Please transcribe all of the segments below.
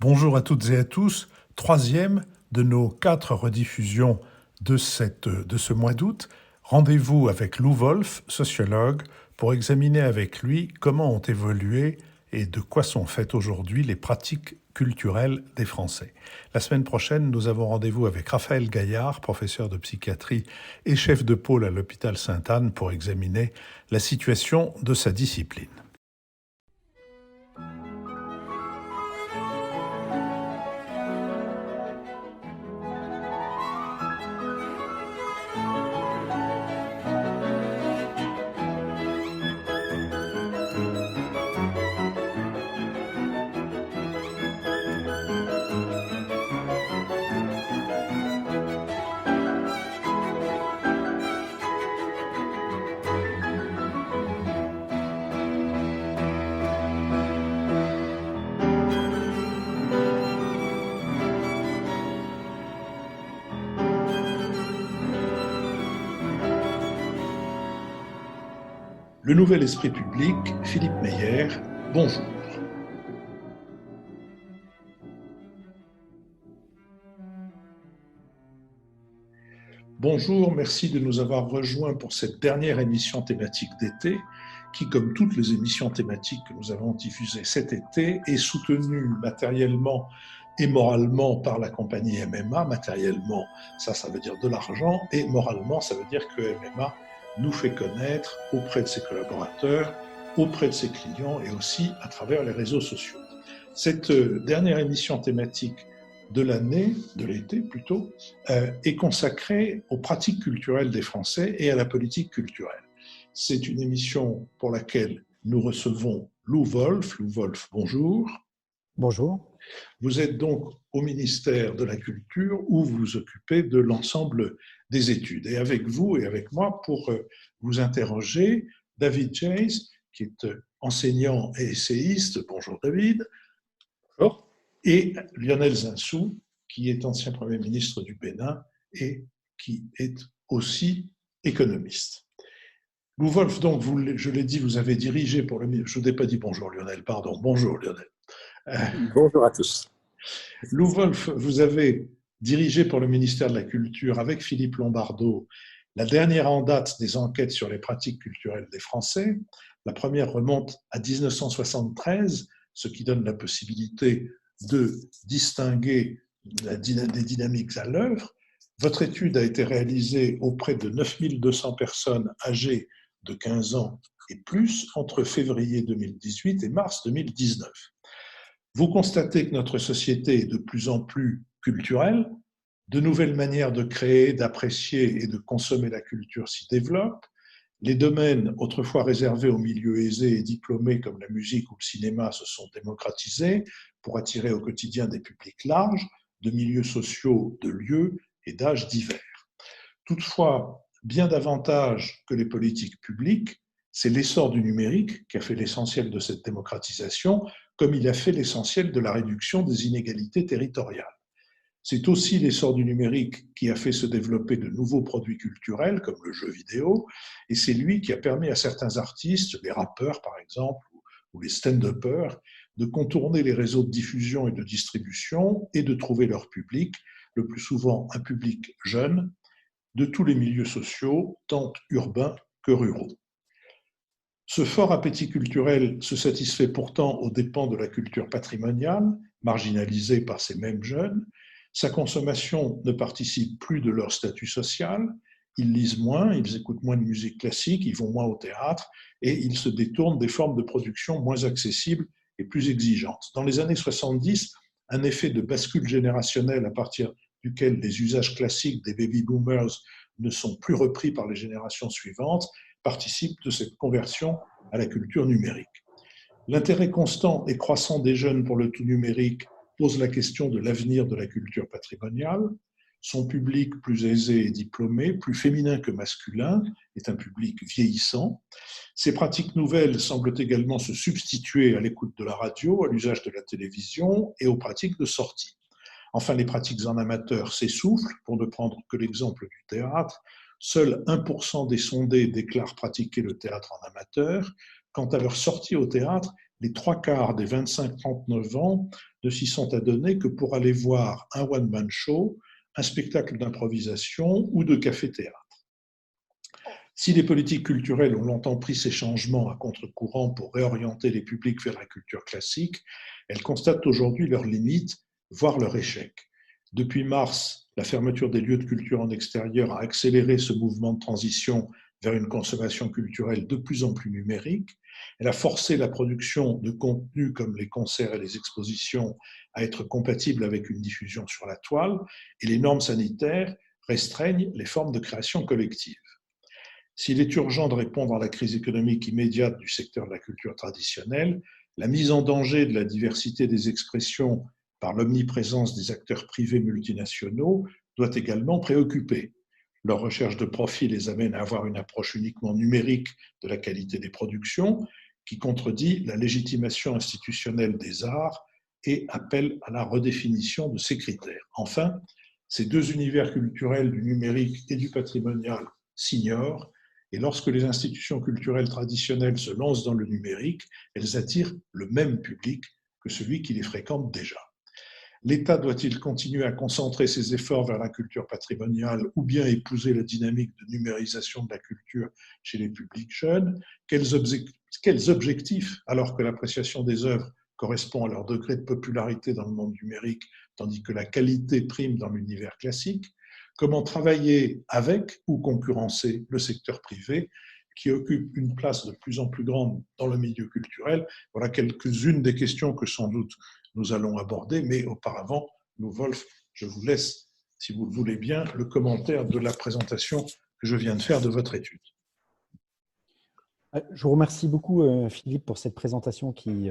Bonjour à toutes et à tous, troisième de nos 4 rediffusions de ce mois d'août. Rendez-vous avec Lou Wolff, sociologue, pour examiner avec lui comment ont évolué et de quoi sont faites aujourd'hui les pratiques culturelles des Français. La semaine prochaine, nous avons rendez-vous avec Raphaël Gaillard, professeur de psychiatrie et chef de pôle à l'hôpital Sainte-Anne, pour examiner la situation de sa discipline. Le nouvel esprit public, Philippe Meyer, bonjour. Bonjour, merci de nous avoir rejoints pour cette dernière émission thématique d'été, qui, comme toutes les émissions thématiques que nous avons diffusées cet été, est soutenue matériellement et moralement par la compagnie MMA. Matériellement, ça veut dire de l'argent, et moralement, ça veut dire que MMA nous fait connaître auprès de ses collaborateurs, auprès de ses clients et aussi à travers les réseaux sociaux. Cette dernière émission thématique de l'année, de l'été plutôt, est consacrée aux pratiques culturelles des Français et à la politique culturelle. C'est une émission pour laquelle nous recevons Lou Wolff. Lou Wolff, bonjour. Bonjour. Vous êtes donc au ministère de la Culture où vous vous occupez de l'ensemble des études. Et avec vous et avec moi, pour vous interroger, David Chase, qui est enseignant et essayiste. Bonjour David. Bonjour. Et Lionel Zinsou, qui est ancien Premier ministre du Bénin et qui est aussi économiste. Lou Wolff, donc, je l'ai dit, vous avez dirigé pour le... Je ne vous ai pas dit bonjour Lionel, pardon. Bonjour Lionel. Bonjour à tous. Lou Wolff, vous avez dirigé pour le ministère de la Culture avec Philippe Lombardo la dernière en date des enquêtes sur les pratiques culturelles des Français. La première remonte à 1973, ce qui donne la possibilité de distinguer des dynamiques à l'œuvre. Votre étude a été réalisée auprès de 9200 personnes âgées de 15 ans et plus entre février 2018 et mars 2019. Vous constatez que notre société est de plus en plus culturelle, de nouvelles manières de créer, d'apprécier et de consommer la culture s'y développent. Les domaines autrefois réservés aux milieux aisés et diplômés comme la musique ou le cinéma se sont démocratisés pour attirer au quotidien des publics larges, de milieux sociaux, de lieux et d'âges divers. Toutefois, bien davantage que les politiques publiques, c'est l'essor du numérique qui a fait l'essentiel de cette démocratisation, comme il a fait l'essentiel de la réduction des inégalités territoriales. C'est aussi l'essor du numérique qui a fait se développer de nouveaux produits culturels, comme le jeu vidéo, et c'est lui qui a permis à certains artistes, les rappeurs par exemple, ou les stand-uppers, de contourner les réseaux de diffusion et de distribution et de trouver leur public, le plus souvent un public jeune, de tous les milieux sociaux, tant urbains que ruraux. Ce fort appétit culturel se satisfait pourtant aux dépens de la culture patrimoniale, marginalisée par ces mêmes jeunes. Sa consommation ne participe plus de leur statut social. Ils lisent moins, ils écoutent moins de musique classique, ils vont moins au théâtre et ils se détournent des formes de production moins accessibles et plus exigeantes. Dans les années 70, un effet de bascule générationnelle à partir duquel les usages classiques des baby boomers ne sont plus repris par les générations suivantes participe de cette conversion à la culture numérique. L'intérêt constant et croissant des jeunes pour le tout numérique pose la question de l'avenir de la culture patrimoniale. Son public plus aisé et diplômé, plus féminin que masculin, est un public vieillissant. Ces pratiques nouvelles semblent également se substituer à l'écoute de la radio, à l'usage de la télévision et aux pratiques de sortie. Enfin, les pratiques en amateur s'essoufflent, pour ne prendre que l'exemple du théâtre. Seul 1% des sondés déclarent pratiquer le théâtre en amateur. Quant à leur sortie au théâtre, les 3/4 des 25-39 ans ne s'y sont adonnés que pour aller voir un one-man show, un spectacle d'improvisation ou de café-théâtre. Si les politiques culturelles ont longtemps pris ces changements à contre-courant pour réorienter les publics vers la culture classique, elles constatent aujourd'hui leurs limites, voire leur échec. Depuis mars, la fermeture des lieux de culture en extérieur a accéléré ce mouvement de transition vers une consommation culturelle de plus en plus numérique. Elle a forcé la production de contenus comme les concerts et les expositions à être compatibles avec une diffusion sur la toile, et les normes sanitaires restreignent les formes de création collective. S'il est urgent de répondre à la crise économique immédiate du secteur de la culture traditionnelle, la mise en danger de la diversité des expressions par l'omniprésence des acteurs privés multinationaux doit également préoccuper. Leur recherche de profit les amène à avoir une approche uniquement numérique de la qualité des productions, qui contredit la légitimation institutionnelle des arts et appelle à la redéfinition de ces critères. Enfin, ces deux univers culturels du numérique et du patrimonial s'ignorent, et lorsque les institutions culturelles traditionnelles se lancent dans le numérique, elles attirent le même public que celui qui les fréquente déjà. L'État doit-il continuer à concentrer ses efforts vers la culture patrimoniale ou bien épouser la dynamique de numérisation de la culture chez les publics jeunes? Quels objectifs, alors que l'appréciation des œuvres correspond à leur degré de popularité dans le monde numérique, tandis que la qualité prime dans l'univers classique? Comment travailler avec ou concurrencer le secteur privé qui occupe une place de plus en plus grande dans le milieu culturel? Voilà quelques-unes des questions que sans doute nous allons aborder, mais auparavant, Wolf, je vous laisse, si vous le voulez bien, le commentaire de la présentation que je viens de faire de votre étude. Je vous remercie beaucoup, Philippe, pour cette présentation qui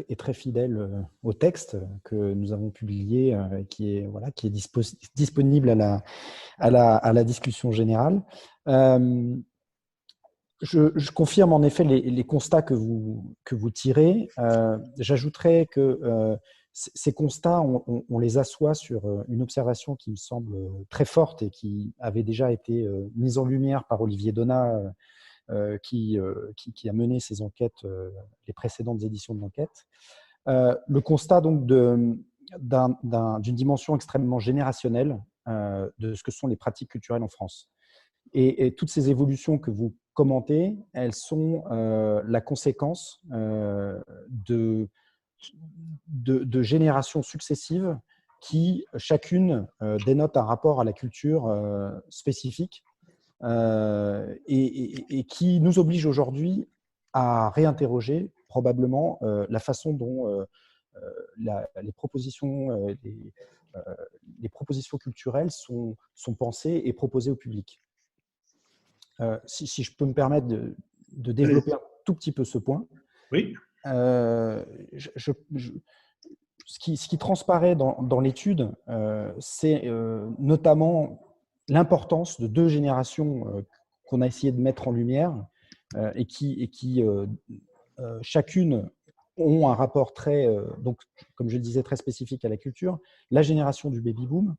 est très fidèle au texte que nous avons publié, qui est disponible à la discussion générale. Je confirme en effet les constats que vous tirez. J'ajouterais que ces constats, on les assoit sur une observation qui me semble très forte et qui avait déjà été mise en lumière par Olivier Donat, qui a mené ces enquêtes, les précédentes éditions de l'enquête. Le constat donc d'une dimension extrêmement générationnelle de ce que sont les pratiques culturelles en France. Et toutes ces évolutions que vous commentez, elles sont la conséquence de générations successives qui, chacune, dénotent un rapport à la culture spécifique et qui nous oblige aujourd'hui à réinterroger probablement la façon dont les propositions culturelles sont pensées et proposées au public. Si je peux me permettre de développer un tout petit peu ce point. Oui. Ce qui transparaît dans l'étude, c'est notamment l'importance de deux générations qu'on a essayé de mettre en lumière et qui chacune ont un rapport très, donc, comme je le disais, très spécifique à la culture. La génération du baby-boom,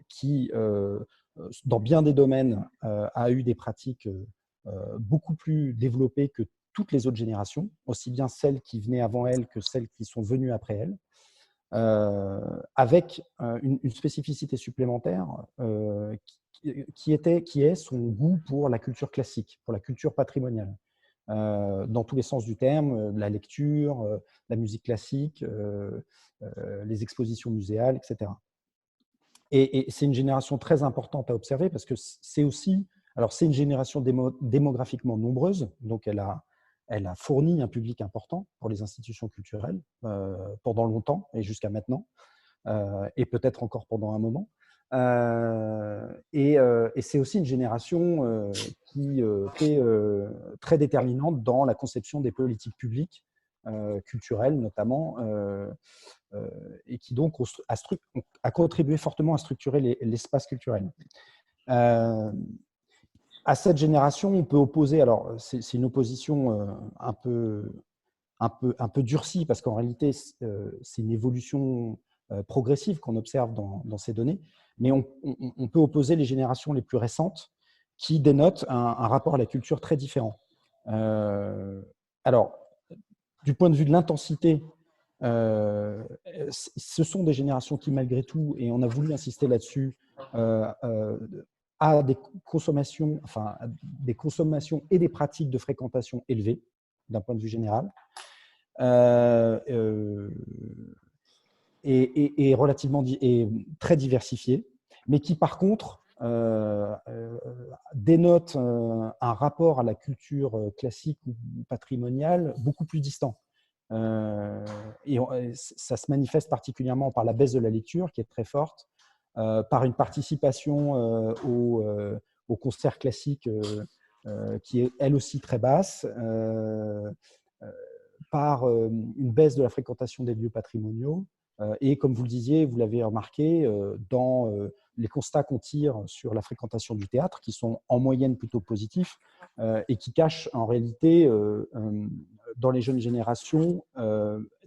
qui, dans bien des domaines, a eu des pratiques beaucoup plus développées que toutes les autres générations, aussi bien celles qui venaient avant elles que celles qui sont venues après elles, avec une spécificité supplémentaire qui est son goût pour la culture classique, pour la culture patrimoniale, dans tous les sens du terme, la lecture, la musique classique, les expositions muséales, etc. Et c'est une génération très importante à observer parce que c'est une génération démographiquement nombreuse, donc elle a fourni un public important pour les institutions culturelles pendant longtemps et jusqu'à maintenant, et peut-être encore pendant un moment. Et c'est aussi une génération qui est très déterminante dans la conception des politiques publiques culturelles notamment, et qui donc a contribué fortement à structurer l'espace culturel. À cette génération, on peut opposer, alors c'est une opposition un peu durcie, parce qu'en réalité, c'est une évolution progressive qu'on observe dans ces données, mais on peut opposer les générations les plus récentes qui dénotent un rapport à la culture très différent. Alors, du point de vue de l'intensité, ce sont des générations qui, malgré tout, et on a voulu insister là-dessus, a des consommations et des pratiques de fréquentation élevées, d'un point de vue général, et relativement et très diversifiées, mais qui, par contre, dénotent un rapport à la culture classique ou patrimoniale beaucoup plus distant. Et ça se manifeste particulièrement par la baisse de la lecture, qui est très forte, par une participation au concert classique, qui est elle aussi très basse, par une baisse de la fréquentation des lieux patrimoniaux. Et comme vous le disiez, vous l'avez remarqué, dans les constats qu'on tire sur la fréquentation du théâtre, qui sont en moyenne plutôt positifs, et qui cachent en réalité, dans les jeunes générations,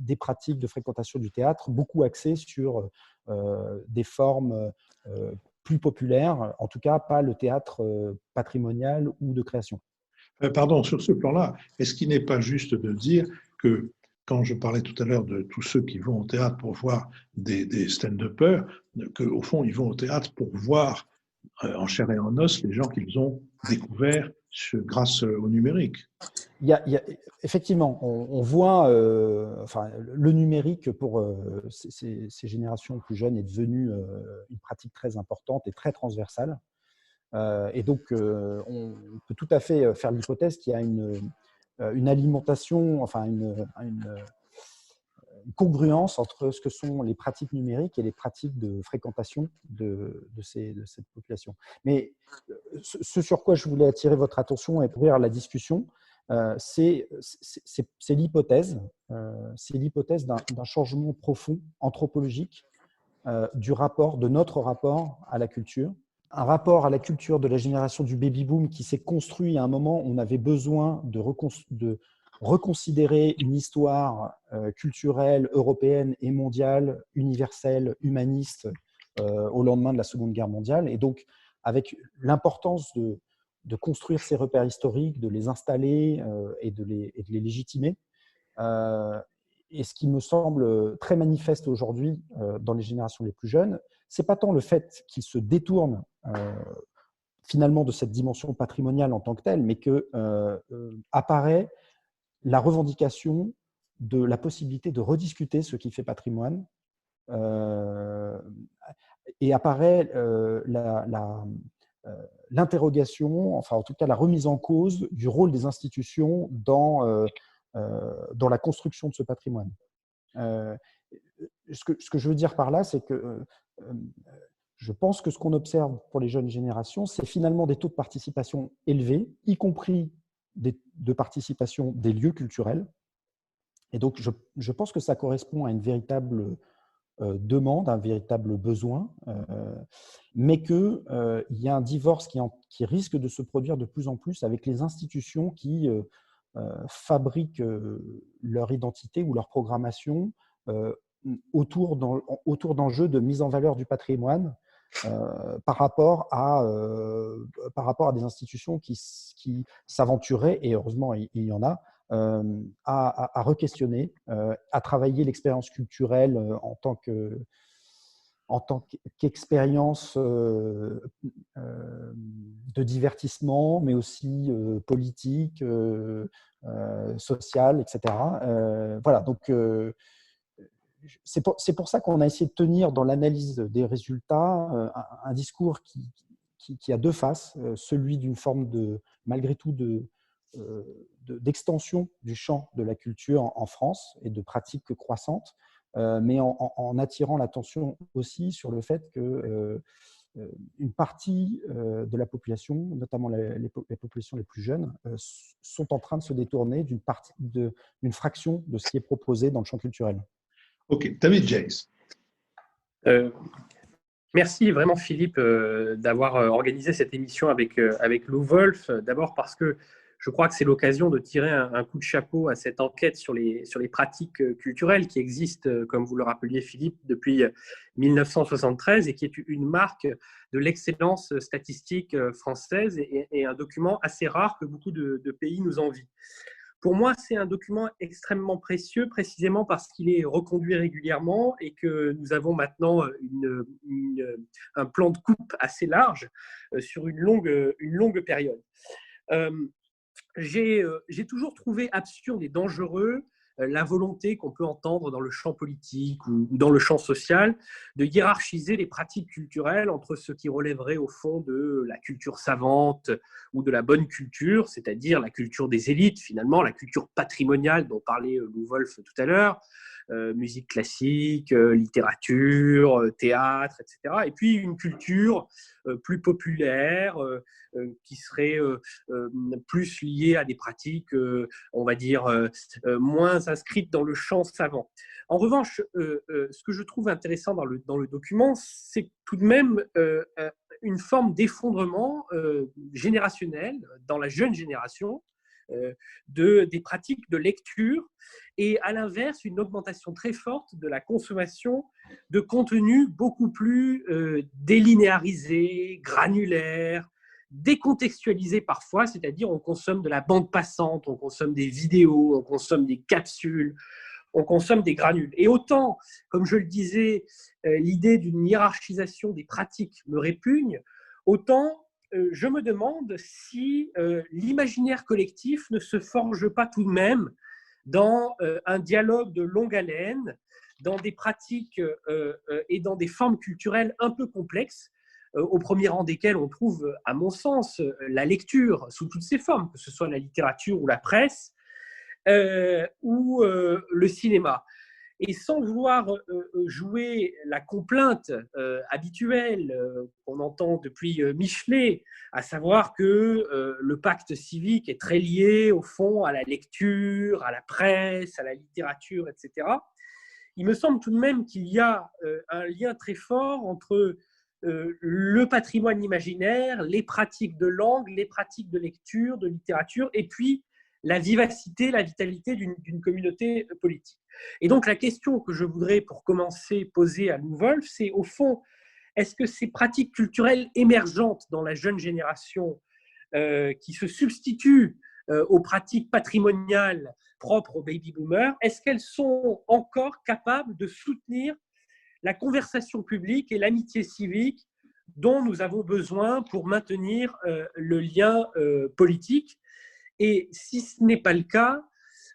des pratiques de fréquentation du théâtre beaucoup axées sur des formes plus populaires, en tout cas pas le théâtre patrimonial ou de création. Pardon, sur ce plan-là, est-ce qu'il n'est pas juste de dire que quand je parlais tout à l'heure de tous ceux qui vont au théâtre pour voir des stand-uppers, qu'au fond, ils vont au théâtre pour voir en chair et en os les gens qu'ils ont découverts grâce au numérique? Effectivement, on voit, enfin, le numérique pour ces générations plus jeunes est devenu une pratique très importante et très transversale. Et donc, on peut tout à fait faire l'hypothèse qu'il y a une alimentation, enfin une congruence entre ce que sont les pratiques numériques et les pratiques de fréquentation de cette population. Mais ce sur quoi je voulais attirer votre attention et ouvrir la discussion, c'est l'hypothèse d'un changement profond anthropologique de notre rapport à la culture. Un rapport à la culture de la génération du baby-boom qui s'est construit à un moment où on avait besoin de reconsidérer une histoire culturelle, européenne et mondiale, universelle, humaniste, au lendemain de la Seconde Guerre mondiale. Et donc, avec l'importance de construire ces repères historiques, de les installer et de les légitimer. Et ce qui me semble très manifeste aujourd'hui dans les générations les plus jeunes, c'est pas tant le fait qu'ils se détournent finalement de cette dimension patrimoniale en tant que telle, mais que apparaît la revendication de la possibilité de rediscuter ce qui fait patrimoine, et apparaît l'interrogation, enfin en tout cas la remise en cause du rôle des institutions dans la construction de ce patrimoine. Ce que je veux dire par là, c'est que je pense que ce qu'on observe pour les jeunes générations, c'est finalement des taux de participation élevés, y compris de participation des lieux culturels. Et donc, je pense que ça correspond à une véritable demande, un véritable besoin, mais qu'il y a un divorce qui risque de se produire de plus en plus avec les institutions qui fabriquent leur identité ou leur programmation autour d'enjeux de mise en valeur du patrimoine par rapport à des institutions qui s'aventuraient, et heureusement il y en a, à re-questionner, à travailler l'expérience culturelle en tant qu'expérience de divertissement, mais aussi politique, sociale, etc. Voilà, donc c'est pour ça qu'on a essayé de tenir dans l'analyse des résultats un discours qui a deux faces, celui d'une forme malgré tout, d'extension du champ de la culture en France et de pratiques croissantes, mais en attirant l'attention aussi sur le fait que une partie de la population, notamment les populations les plus jeunes, sont en train de se détourner d'une fraction de ce qui est proposé dans le champ culturel. Ok, David James. Merci vraiment Philippe d'avoir organisé cette émission avec Lou Wolf. D'abord parce que je crois que c'est l'occasion de tirer un coup de chapeau à cette enquête sur les pratiques culturelles qui existent, comme vous le rappeliez Philippe, depuis 1973 et qui est une marque de l'excellence statistique française et un document assez rare que beaucoup de pays nous envient. Pour moi, c'est un document extrêmement précieux, précisément parce qu'il est reconduit régulièrement et que nous avons maintenant un plan de coupe assez large sur une longue période. J'ai toujours trouvé absurde et dangereux la volonté qu'on peut entendre dans le champ politique ou dans le champ social de hiérarchiser les pratiques culturelles entre ce qui relèverait au fond de la culture savante ou de la bonne culture, c'est-à-dire la culture des élites finalement, la culture patrimoniale dont parlait Lou Wolf tout à l'heure, musique classique, littérature, théâtre, etc. Et puis une culture plus populaire, qui serait plus liée à des pratiques, on va dire, moins inscrites dans le champ savant. En revanche, ce que je trouve intéressant dans le document, c'est tout de même une forme d'effondrement générationnel dans la jeune génération, des pratiques de lecture et à l'inverse une augmentation très forte de la consommation de contenus beaucoup plus délinéarisés, granulaires, décontextualisés parfois, c'est-à-dire on consomme de la bande passante, on consomme des vidéos, on consomme des capsules, on consomme des granules. Et autant, comme je le disais, l'idée d'une hiérarchisation des pratiques me répugne, autant je me demande si l'imaginaire collectif ne se forge pas tout de même dans un dialogue de longue haleine, dans des pratiques et dans des formes culturelles un peu complexes, au premier rang desquelles on trouve, à mon sens, la lecture sous toutes ses formes, que ce soit la littérature ou la presse, ou le cinéma. Et sans vouloir jouer la complainte habituelle qu'on entend depuis Michelet, à savoir que le pacte civique est très lié au fond à la lecture, à la presse, à la littérature, etc. Il me semble tout de même qu'il y a un lien très fort entre le patrimoine imaginaire, les pratiques de langue, les pratiques de lecture, de littérature, et puis la vivacité, la vitalité d'une communauté politique. Et donc la question que je voudrais, pour commencer, poser à Lou Wolf, c'est au fond, est-ce que ces pratiques culturelles émergentes dans la jeune génération qui se substituent aux pratiques patrimoniales propres aux baby-boomers, est-ce qu'elles sont encore capables de soutenir la conversation publique et l'amitié civique dont nous avons besoin pour maintenir le lien politique? Et si ce n'est pas le cas,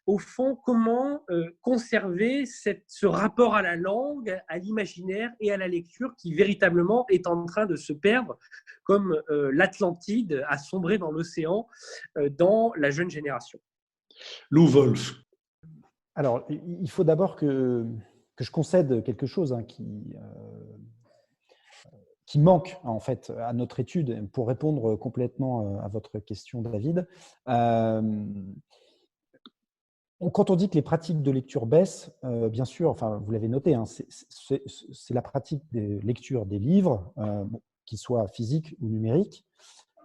au fond, comment conserver ce rapport à la langue, à l'imaginaire et à la lecture qui véritablement est en train de se perdre, comme l'Atlantide a sombré dans l'océan dans la jeune génération? Lou Wolf. Alors, il faut d'abord que je concède quelque chose qui manque en fait à notre étude pour répondre complètement à votre question, David. Quand on dit que les pratiques de lecture baissent, bien sûr, enfin, vous l'avez noté, hein, c'est la pratique de lecture des livres, qu'ils soient physiques ou numériques.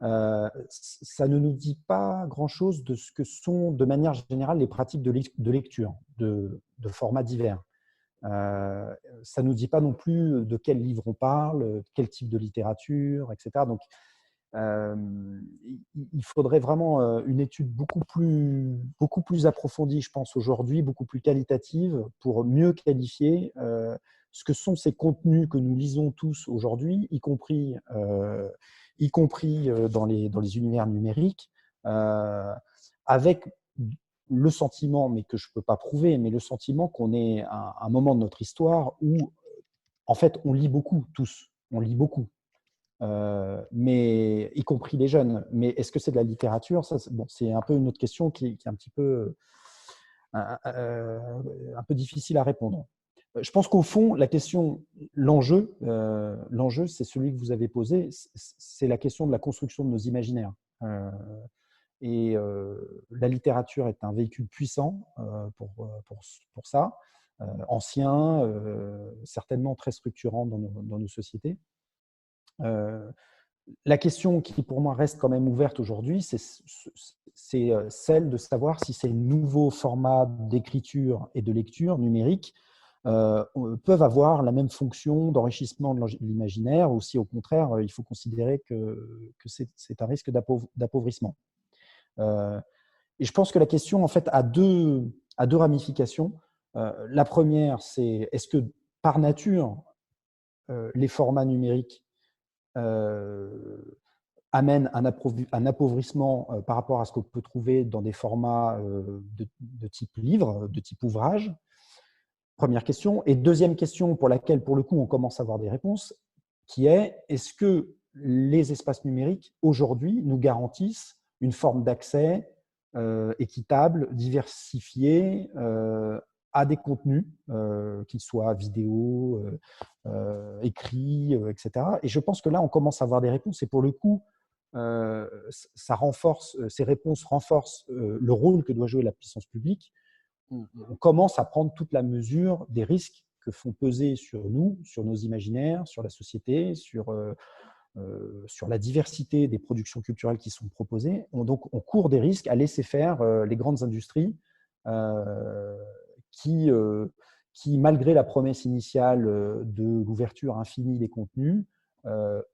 Ça ne nous dit pas grand-chose de ce que sont, de manière générale, les pratiques de lecture, de formats divers. Ça ne nous dit pas non plus de quel livre on parle, quel type de littérature, etc. Donc, il faudrait vraiment une étude beaucoup plus approfondie, je pense, aujourd'hui, beaucoup plus qualitative, pour mieux qualifier ce que sont ces contenus que nous lisons tous aujourd'hui, y compris dans les univers numériques, avec le sentiment, mais que je ne peux pas prouver, mais le sentiment qu'on est à un moment de notre histoire où, en fait, on lit beaucoup, tous. On lit beaucoup. Mais y compris les jeunes. Mais est-ce que c'est de la littérature? Ça, c'est un peu une autre question qui est un petit peu difficile à répondre. Je pense qu'au fond, la question, l'enjeu, c'est celui que vous avez posé, c'est la question de la construction de nos imaginaires. Et la littérature est un véhicule puissant pour ça, ancien, certainement très structurant dans nos sociétés. La question qui, pour moi, reste quand même ouverte aujourd'hui, c'est celle de savoir si ces nouveaux formats d'écriture et de lecture numérique peuvent avoir la même fonction d'enrichissement de l'imaginaire, ou si, au contraire, il faut considérer que c'est un risque d'appauvrissement. Et je pense que la question, en fait, a deux ramifications. La première, c'est est-ce que par nature, les formats numériques amènent un appauvrissement par rapport à ce qu'on peut trouver dans des formats de type livre, de type ouvrage? Première question. Et deuxième question pour laquelle, pour le coup, on commence à avoir des réponses, qui est est-ce que les espaces numériques, aujourd'hui, nous garantissent une forme d'accès équitable, diversifié à des contenus, qu'ils soient vidéo, écrits, etc. Et je pense que là, on commence à avoir des réponses. Et pour le coup, ces réponses renforcent le rôle que doit jouer la puissance publique. On commence à prendre toute la mesure des risques que font peser sur nous, sur nos imaginaires, sur la société, sur la diversité des productions culturelles qui sont proposées. Donc, on court des risques à laisser faire les grandes industries qui, malgré la promesse initiale de l'ouverture infinie des contenus,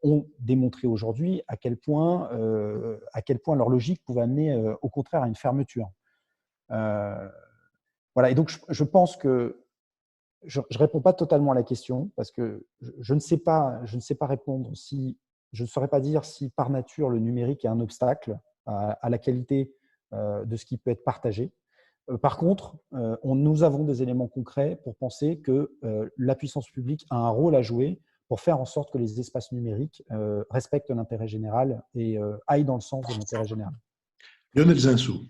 ont démontré aujourd'hui à quel point leur logique pouvait amener au contraire à une fermeture. Voilà, et donc je pense que je ne réponds pas totalement à la question parce que je ne sais pas répondre je ne saurais pas dire si par nature le numérique est un obstacle à la qualité de ce qui peut être partagé. Par contre, nous avons des éléments concrets pour penser que la puissance publique a un rôle à jouer pour faire en sorte que les espaces numériques respectent l'intérêt général et aillent dans le sens de l'intérêt général. Lionel Zinsou.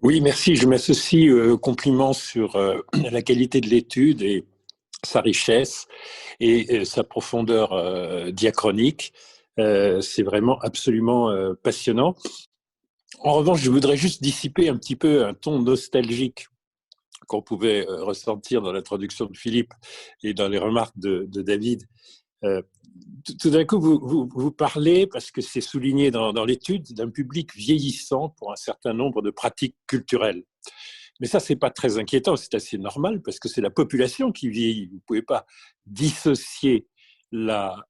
Oui, merci. Je m'associe aux compliments sur la qualité de l'étude et sa richesse et sa profondeur diachronique. C'est vraiment absolument passionnant. En revanche, je voudrais juste dissiper un petit peu un ton nostalgique qu'on pouvait ressentir dans l'introduction de Philippe et dans les remarques de David. Tout d'un coup, vous parlez, parce que c'est souligné dans l'étude, d'un public vieillissant pour un certain nombre de pratiques culturelles. Mais ça, c'est pas très inquiétant, c'est assez normal, parce que c'est la population qui vieillit. Vous ne pouvez pas dissocier la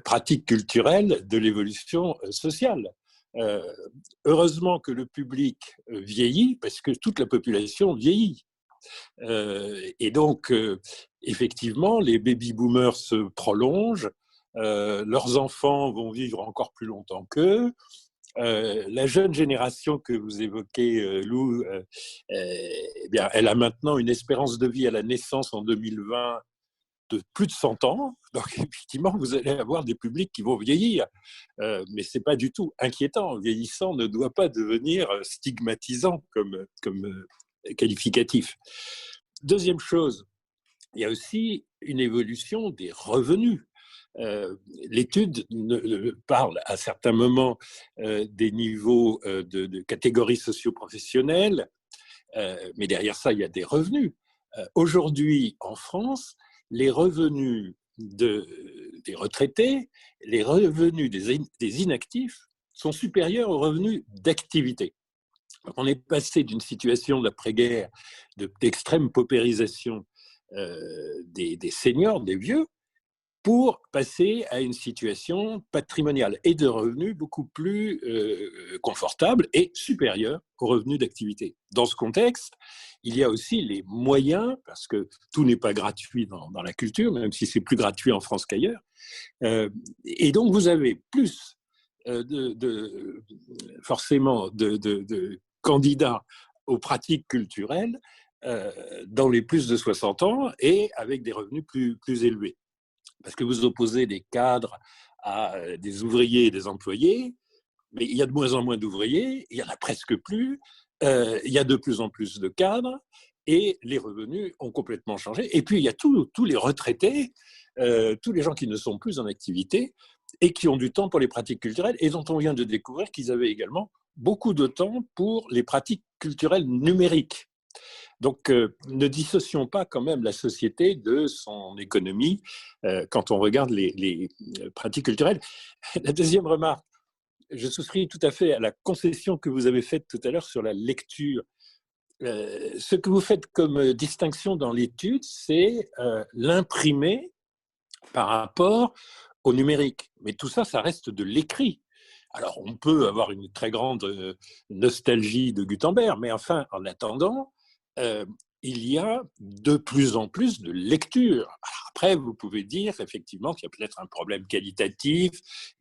pratique culturelle de l'évolution sociale. Heureusement que le public vieillit, parce que toute la population vieillit. Et donc, effectivement, les baby-boomers se prolongent, leurs enfants vont vivre encore plus longtemps qu'eux. La jeune génération que vous évoquez, Lou, eh bien, elle a maintenant une espérance de vie à la naissance en 2020 de plus de 100 ans. Donc, effectivement, vous allez avoir des publics qui vont vieillir. Mais ce n'est pas du tout inquiétant. Vieillissant ne doit pas devenir stigmatisant comme qualificatif. Deuxième chose, il y a aussi une évolution des revenus. L'étude parle à certains moments des niveaux de catégories socio-professionnelles, mais derrière ça, il y a des revenus. Aujourd'hui, en France, les revenus des retraités, les revenus des inactifs sont supérieurs aux revenus d'activité. On est passé d'une situation d'après-guerre d'extrême paupérisation des seniors, des vieux, pour passer à une situation patrimoniale et de revenus beaucoup plus confortable et supérieur aux revenus d'activité. Dans ce contexte, il y a aussi les moyens, parce que tout n'est pas gratuit dans la culture, même si c'est plus gratuit en France qu'ailleurs. Et donc, vous avez plus forcément de candidats aux pratiques culturelles dans les plus de 60 ans et avec des revenus plus élevés. Parce que vous opposez des cadres à des ouvriers et des employés, mais il y a de moins en moins d'ouvriers, il n'y en a presque plus, il y a de plus en plus de cadres, et les revenus ont complètement changé. Et puis, il y a tous les retraités, tous les gens qui ne sont plus en activité et qui ont du temps pour les pratiques culturelles et dont on vient de découvrir qu'ils avaient également beaucoup de temps pour les pratiques culturelles numériques. Donc, ne dissocions pas quand même la société de son économie quand on regarde les pratiques culturelles. La deuxième remarque, je souscris tout à fait à la concession que vous avez faite tout à l'heure sur la lecture. Ce que vous faites comme distinction dans l'étude, c'est l'imprimé par rapport au numérique. Mais tout ça, ça reste de l'écrit. Alors, on peut avoir une très grande nostalgie de Gutenberg, mais enfin, en attendant, il y a de plus en plus de lectures. Alors après, vous pouvez dire effectivement qu'il y a peut-être un problème qualitatif,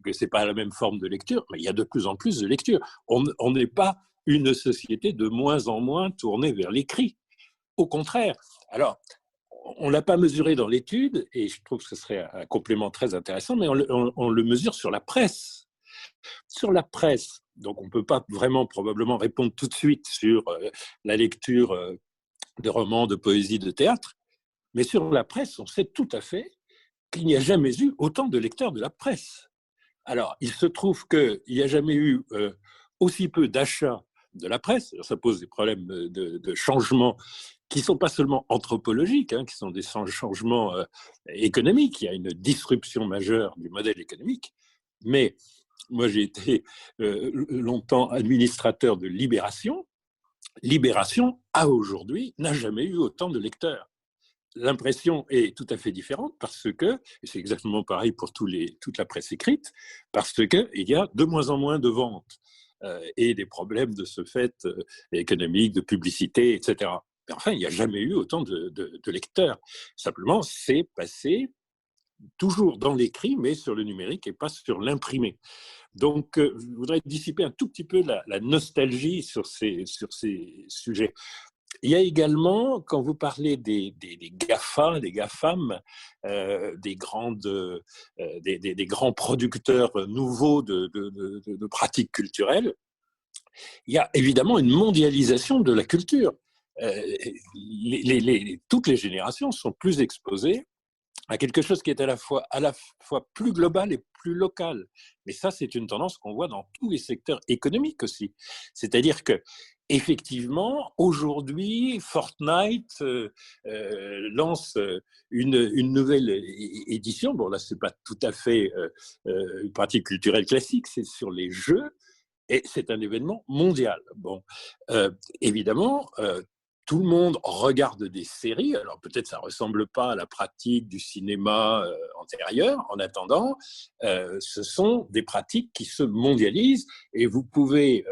que ce n'est pas la même forme de lecture, mais il y a de plus en plus de lectures. On n'est pas une société de moins en moins tournée vers l'écrit. Au contraire. Alors, on ne l'a pas mesuré dans l'étude, et je trouve que ce serait un complément très intéressant, mais on le mesure sur la presse. Sur la presse, donc on ne peut pas vraiment probablement répondre tout de suite sur la lecture de romans, de poésie, de théâtre, mais sur la presse, on sait tout à fait qu'il n'y a jamais eu autant de lecteurs de la presse. Alors, il se trouve qu'il n'y a jamais eu aussi peu d'achats de la presse. Alors, ça pose des problèmes de changement qui ne sont pas seulement anthropologiques, qui sont des changements économiques. Il y a une disruption majeure du modèle économique. Mais moi, j'ai été longtemps administrateur de Libération. Libération, à aujourd'hui, n'a jamais eu autant de lecteurs. L'impression est tout à fait différente parce que, et c'est exactement pareil pour toute la presse écrite, parce qu'il y a de moins en moins de ventes et des problèmes de ce fait économiques, de publicité, etc. Mais enfin, il n'y a jamais eu autant de lecteurs. Simplement, c'est passé toujours dans l'écrit, mais sur le numérique et pas sur l'imprimé. Donc, je voudrais dissiper un tout petit peu la nostalgie sur ces sujets. Il y a également, quand vous parlez des GAFA, des GAFAM, des grands producteurs nouveaux de pratiques culturelles, il y a évidemment une mondialisation de la culture. Toutes les générations sont plus exposées à quelque chose qui est à la fois plus global et plus local. Mais ça, c'est une tendance qu'on voit dans tous les secteurs économiques aussi. C'est-à-dire que, effectivement, aujourd'hui, Fortnite lance une nouvelle édition. Bon, là, ce n'est pas tout à fait une pratique culturelle classique, c'est sur les jeux, et c'est un événement mondial. Bon, évidemment, tout le monde regarde des séries, alors peut-être ça ne ressemble pas à la pratique du cinéma antérieur. En attendant, ce sont des pratiques qui se mondialisent et vous pouvez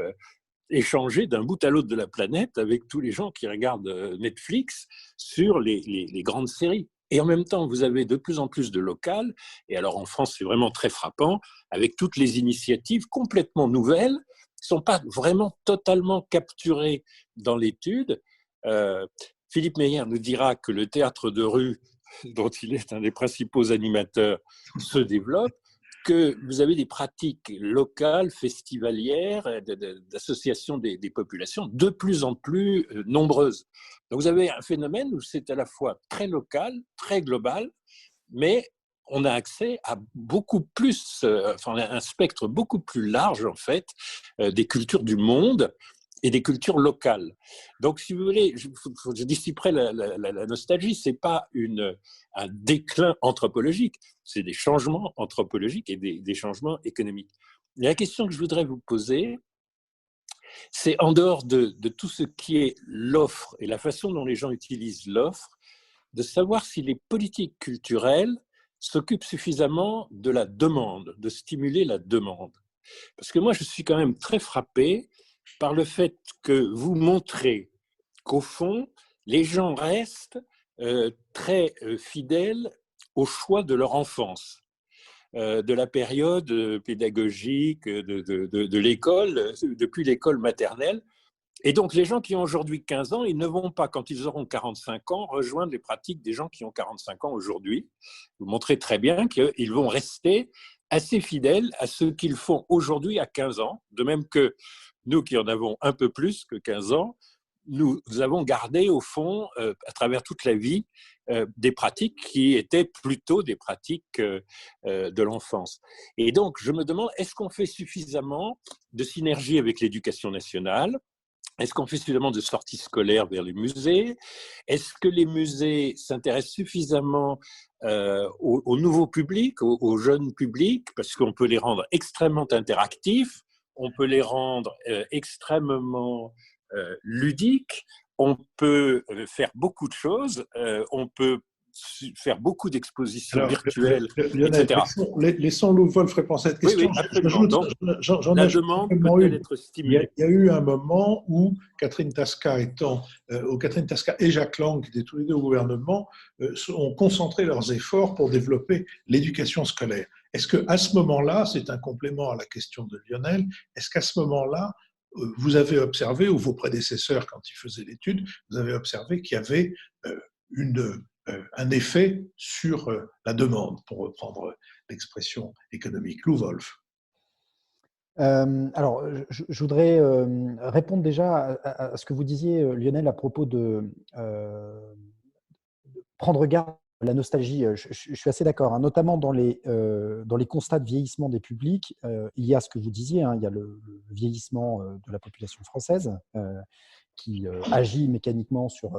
échanger d'un bout à l'autre de la planète avec tous les gens qui regardent Netflix sur les grandes séries. Et en même temps, vous avez de plus en plus de locales, et alors en France, c'est vraiment très frappant, avec toutes les initiatives complètement nouvelles, qui ne sont pas vraiment totalement capturées dans l'étude. Philippe Meyer nous dira que le théâtre de rue, dont il est un des principaux animateurs, se développe, que vous avez des pratiques locales, festivalières, d'association des populations de plus en plus nombreuses. Donc vous avez un phénomène où c'est à la fois très local, très global, mais on a accès à beaucoup plus, un spectre beaucoup plus large en fait, des cultures du monde et des cultures locales. Donc, si vous voulez, je dissiperai la nostalgie, ce n'est pas un déclin anthropologique, c'est des changements anthropologiques et des changements économiques. Et la question que je voudrais vous poser, c'est en dehors de tout ce qui est l'offre et la façon dont les gens utilisent l'offre, de savoir si les politiques culturelles s'occupent suffisamment de la demande, de stimuler la demande. Parce que moi, je suis quand même très frappé par le fait que vous montrez qu'au fond, les gens restent très fidèles au choix de leur enfance, de la période pédagogique de l'école, depuis l'école maternelle. Et donc, les gens qui ont aujourd'hui 15 ans, ils ne vont pas, quand ils auront 45 ans, rejoindre les pratiques des gens qui ont 45 ans aujourd'hui. Vous montrez très bien qu'ils vont rester assez fidèles à ce qu'ils font aujourd'hui à 15 ans, de même que nous qui en avons un peu plus que 15 ans, nous avons gardé au fond, à travers toute la vie, des pratiques qui étaient plutôt des pratiques de l'enfance. Et donc, je me demande, est-ce qu'on fait suffisamment de synergie avec l'éducation nationale ? Est-ce qu'on fait suffisamment de sorties scolaires vers les musées ? Est-ce que les musées s'intéressent suffisamment au nouveau public, au jeunes publics, parce qu'on peut les rendre extrêmement interactifs, on peut les rendre extrêmement ludiques, on peut faire beaucoup de choses, on peut faire beaucoup d'expositions Alors, virtuelles, Lionel, etc. laissons Lou Wolf répondre à cette Oui, question. oui, absolument. Donc, J'en la ajoute demande simplement peut-elle une. être Il stimulée? y a eu un moment où Catherine Tasca et Jacques Lang, qui étaient tous les deux au gouvernement, ont concentré leurs efforts pour développer l'éducation scolaire. Est-ce qu'à ce moment-là, c'est un complément à la question de Lionel, est-ce qu'à ce moment-là, vous avez observé, ou vos prédécesseurs, quand ils faisaient l'étude, vous avez observé qu'il y avait un effet sur la demande, pour reprendre l'expression économique? Lou Wolf. Alors, je voudrais répondre déjà à ce que vous disiez, Lionel, à propos de prendre garde à la nostalgie. Je suis assez d'accord, hein, notamment dans les constats de vieillissement des publics. Il y a ce que vous disiez, hein, il y a le vieillissement de la population française qui agit mécaniquement sur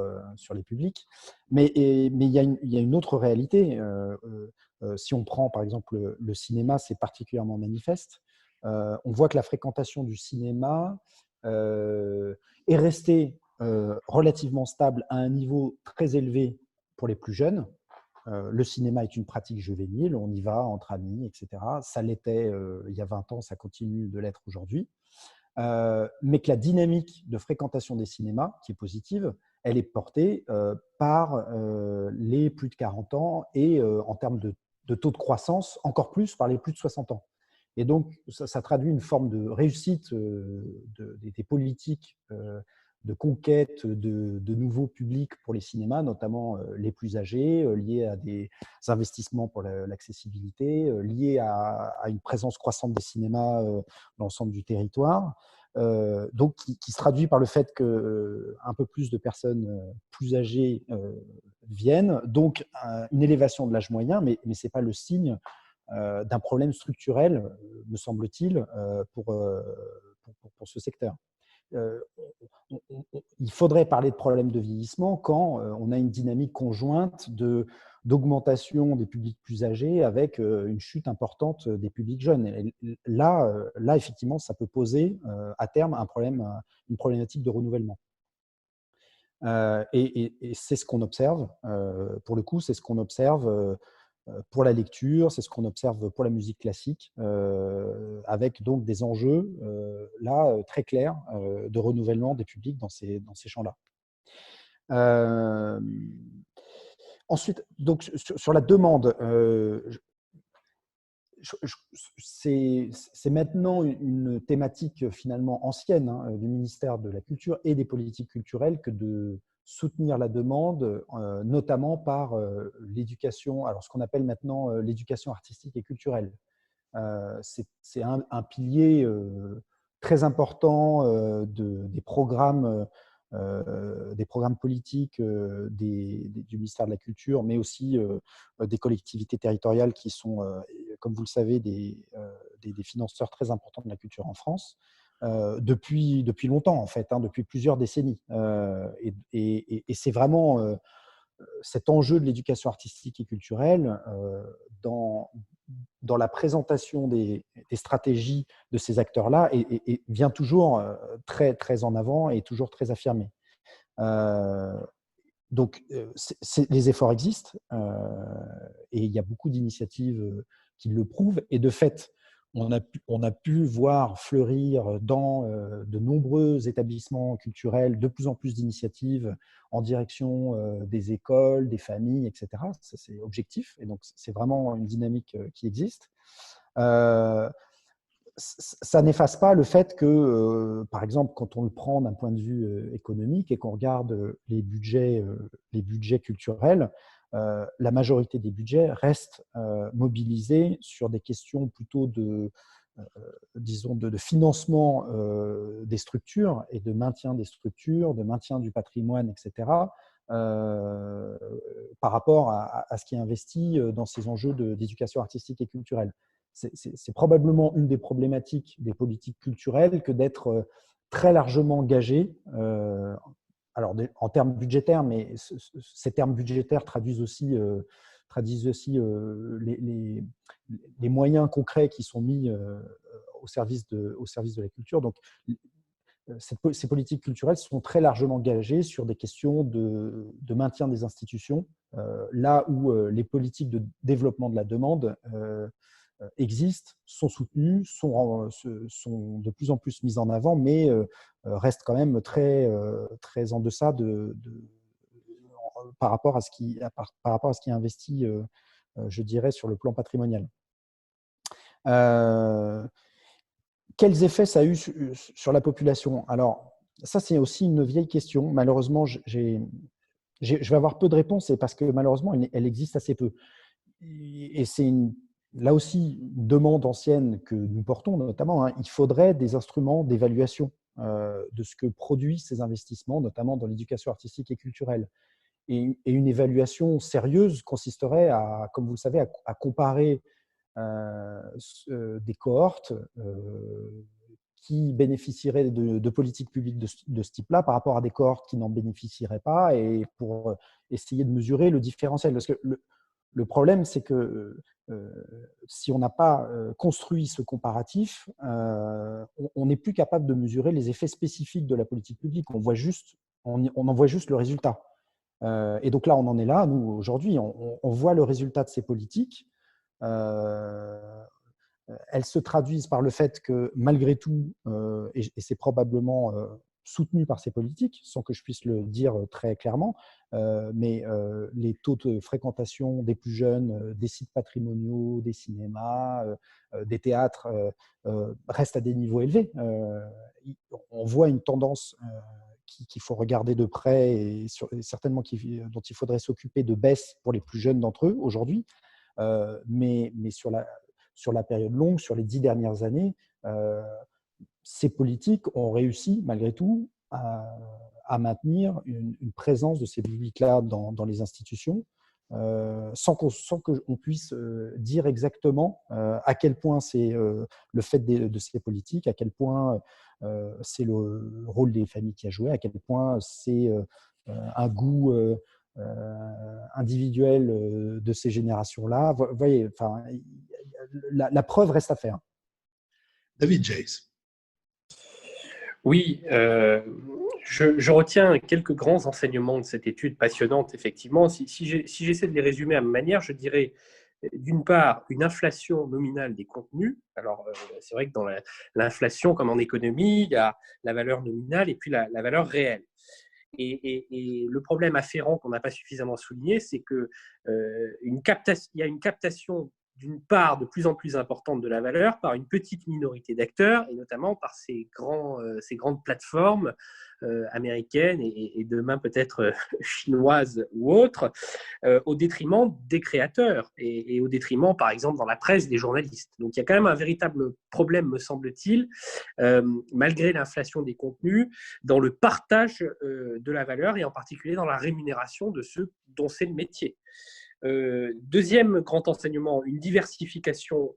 les publics. Mais il y a une autre réalité. Si on prend par exemple le cinéma, c'est particulièrement manifeste. On voit que la fréquentation du cinéma est restée relativement stable à un niveau très élevé pour les plus jeunes. Le cinéma est une pratique juvénile, on y va entre amis, etc. Ça l'était il y a 20 ans, ça continue de l'être aujourd'hui. Mais que la dynamique de fréquentation des cinémas, qui est positive, elle est portée par les plus de 40 ans et en termes de taux de croissance, encore plus par les plus de 60 ans. Et donc, ça traduit une forme de réussite des politiques de conquête de nouveaux publics pour les cinémas, notamment les plus âgés, liés à des investissements pour l'accessibilité, liés à une présence croissante des cinémas dans l'ensemble du territoire. Donc, qui se traduit par le fait qu'un peu plus de personnes plus âgées viennent, donc une élévation de l'âge moyen, mais ce n'est pas le signe d'un problème structurel, me semble-t-il, pour ce secteur. Il faudrait parler de problème de vieillissement quand on a une dynamique conjointe d'augmentation des publics plus âgés avec une chute importante des publics jeunes. Et là, effectivement, ça peut poser à terme une problématique de renouvellement. Et c'est ce qu'on observe, pour le coup, c'est ce qu'on observe pour la lecture, c'est ce qu'on observe pour la musique classique, avec donc des enjeux là très clairs de renouvellement des publics dans ces champs-là. Ensuite, donc sur la demande, c'est maintenant une thématique finalement ancienne du ministère de la Culture et des politiques culturelles que de soutenir la demande, notamment par l'éducation, alors ce qu'on appelle maintenant l'éducation artistique et culturelle. C'est un pilier très important des programmes politiques du ministère de la Culture, mais aussi des collectivités territoriales qui sont, comme vous le savez, des financeurs très importants de la culture en France, depuis longtemps, en fait, depuis plusieurs décennies. Et c'est vraiment cet enjeu de l'éducation artistique et culturelle dans la présentation des stratégies de ces acteurs-là et vient toujours très, très en avant et toujours très affirmé. Donc, les efforts existent et il y a beaucoup d'initiatives qui le prouvent. Et de fait, on a pu voir fleurir dans de nombreux établissements culturels de plus en plus d'initiatives en direction des écoles, des familles, etc. Ça, c'est objectif. Et donc, c'est vraiment une dynamique qui existe. Ça n'efface pas le fait que, par exemple, quand on le prend d'un point de vue économique et qu'on regarde les budgets culturels, la majorité des budgets restent mobilisés sur des questions plutôt disons, de financement des structures et de maintien des structures, de maintien du patrimoine, etc., par rapport à ce qui est investi dans ces enjeux d'éducation artistique et culturelle. C'est probablement une des problématiques des politiques culturelles que d'être très largement engagé, alors en termes budgétaires, mais ces termes budgétaires traduisent aussi les moyens concrets qui sont mis au service de la culture. Donc, ces politiques culturelles sont très largement engagées sur des questions de maintien des institutions, là où les politiques de développement de la demande existent, sont soutenues, sont de plus en plus mises en avant, mais restent quand même très, très en deçà par rapport à ce qui est investi, je dirais, sur le plan patrimonial. Quels effets ça a eu sur la population? Alors, ça, c'est aussi une vieille question. Malheureusement, je vais avoir peu de réponses, et parce que malheureusement, elle existe assez peu. Et c'est là aussi une demande ancienne que nous portons notamment. Il faudrait des instruments d'évaluation de ce que produisent ces investissements, notamment dans l'éducation artistique et culturelle. Et une évaluation sérieuse consisterait à, comme vous le savez, à comparer des cohortes qui bénéficieraient de politiques publiques de ce type-là par rapport à des cohortes qui n'en bénéficieraient pas, et pour essayer de mesurer le différentiel. Parce que le problème, c'est que si on n'a pas construit ce comparatif, on n'est plus capable de mesurer les effets spécifiques de la politique publique. On en voit juste le résultat. Et donc là, on en est là, nous, aujourd'hui, on voit le résultat de ces politiques. Elles se traduisent par le fait que, malgré tout, et c'est probablement soutenu par ces politiques, sans que je puisse le dire très clairement, mais les taux de fréquentation des plus jeunes, des sites patrimoniaux, des cinémas, des théâtres restent à des niveaux élevés. On voit une tendance qu'il faut regarder de près, et certainement dont il faudrait s'occuper, de baisse pour les plus jeunes d'entre eux aujourd'hui. Mais sur la période longue, sur les 10 dernières années, ces politiques ont réussi, malgré tout, à maintenir une présence de ces publics-là dans les institutions, sans qu'on puisse dire exactement à quel point c'est le fait de ces politiques, à quel point c'est le rôle des familles qui a joué, à quel point c'est un goût individuel de ces générations-là. Vous voyez, enfin, la preuve reste à faire. David Jays. Oui, je retiens quelques grands enseignements de cette étude passionnante, effectivement. Si j'essaie de les résumer à ma manière, je dirais, d'une part, une inflation nominale des contenus. Alors, c'est vrai que dans l'inflation, comme en économie, il y a la valeur nominale et puis la valeur réelle. Et le problème afférent qu'on n'a pas suffisamment souligné, c'est qu'il y a une captation d'une part de plus en plus importante de la valeur par une petite minorité d'acteurs, et notamment par ces grandes plateformes américaines et demain peut-être chinoises ou autres, au détriment des créateurs et au détriment, par exemple, dans la presse, des journalistes. Donc il y a quand même un véritable problème, me semble-t-il, malgré l'inflation des contenus, dans le partage de la valeur, et en particulier dans la rémunération de ceux dont c'est le métier. Deuxième grand enseignement, une diversification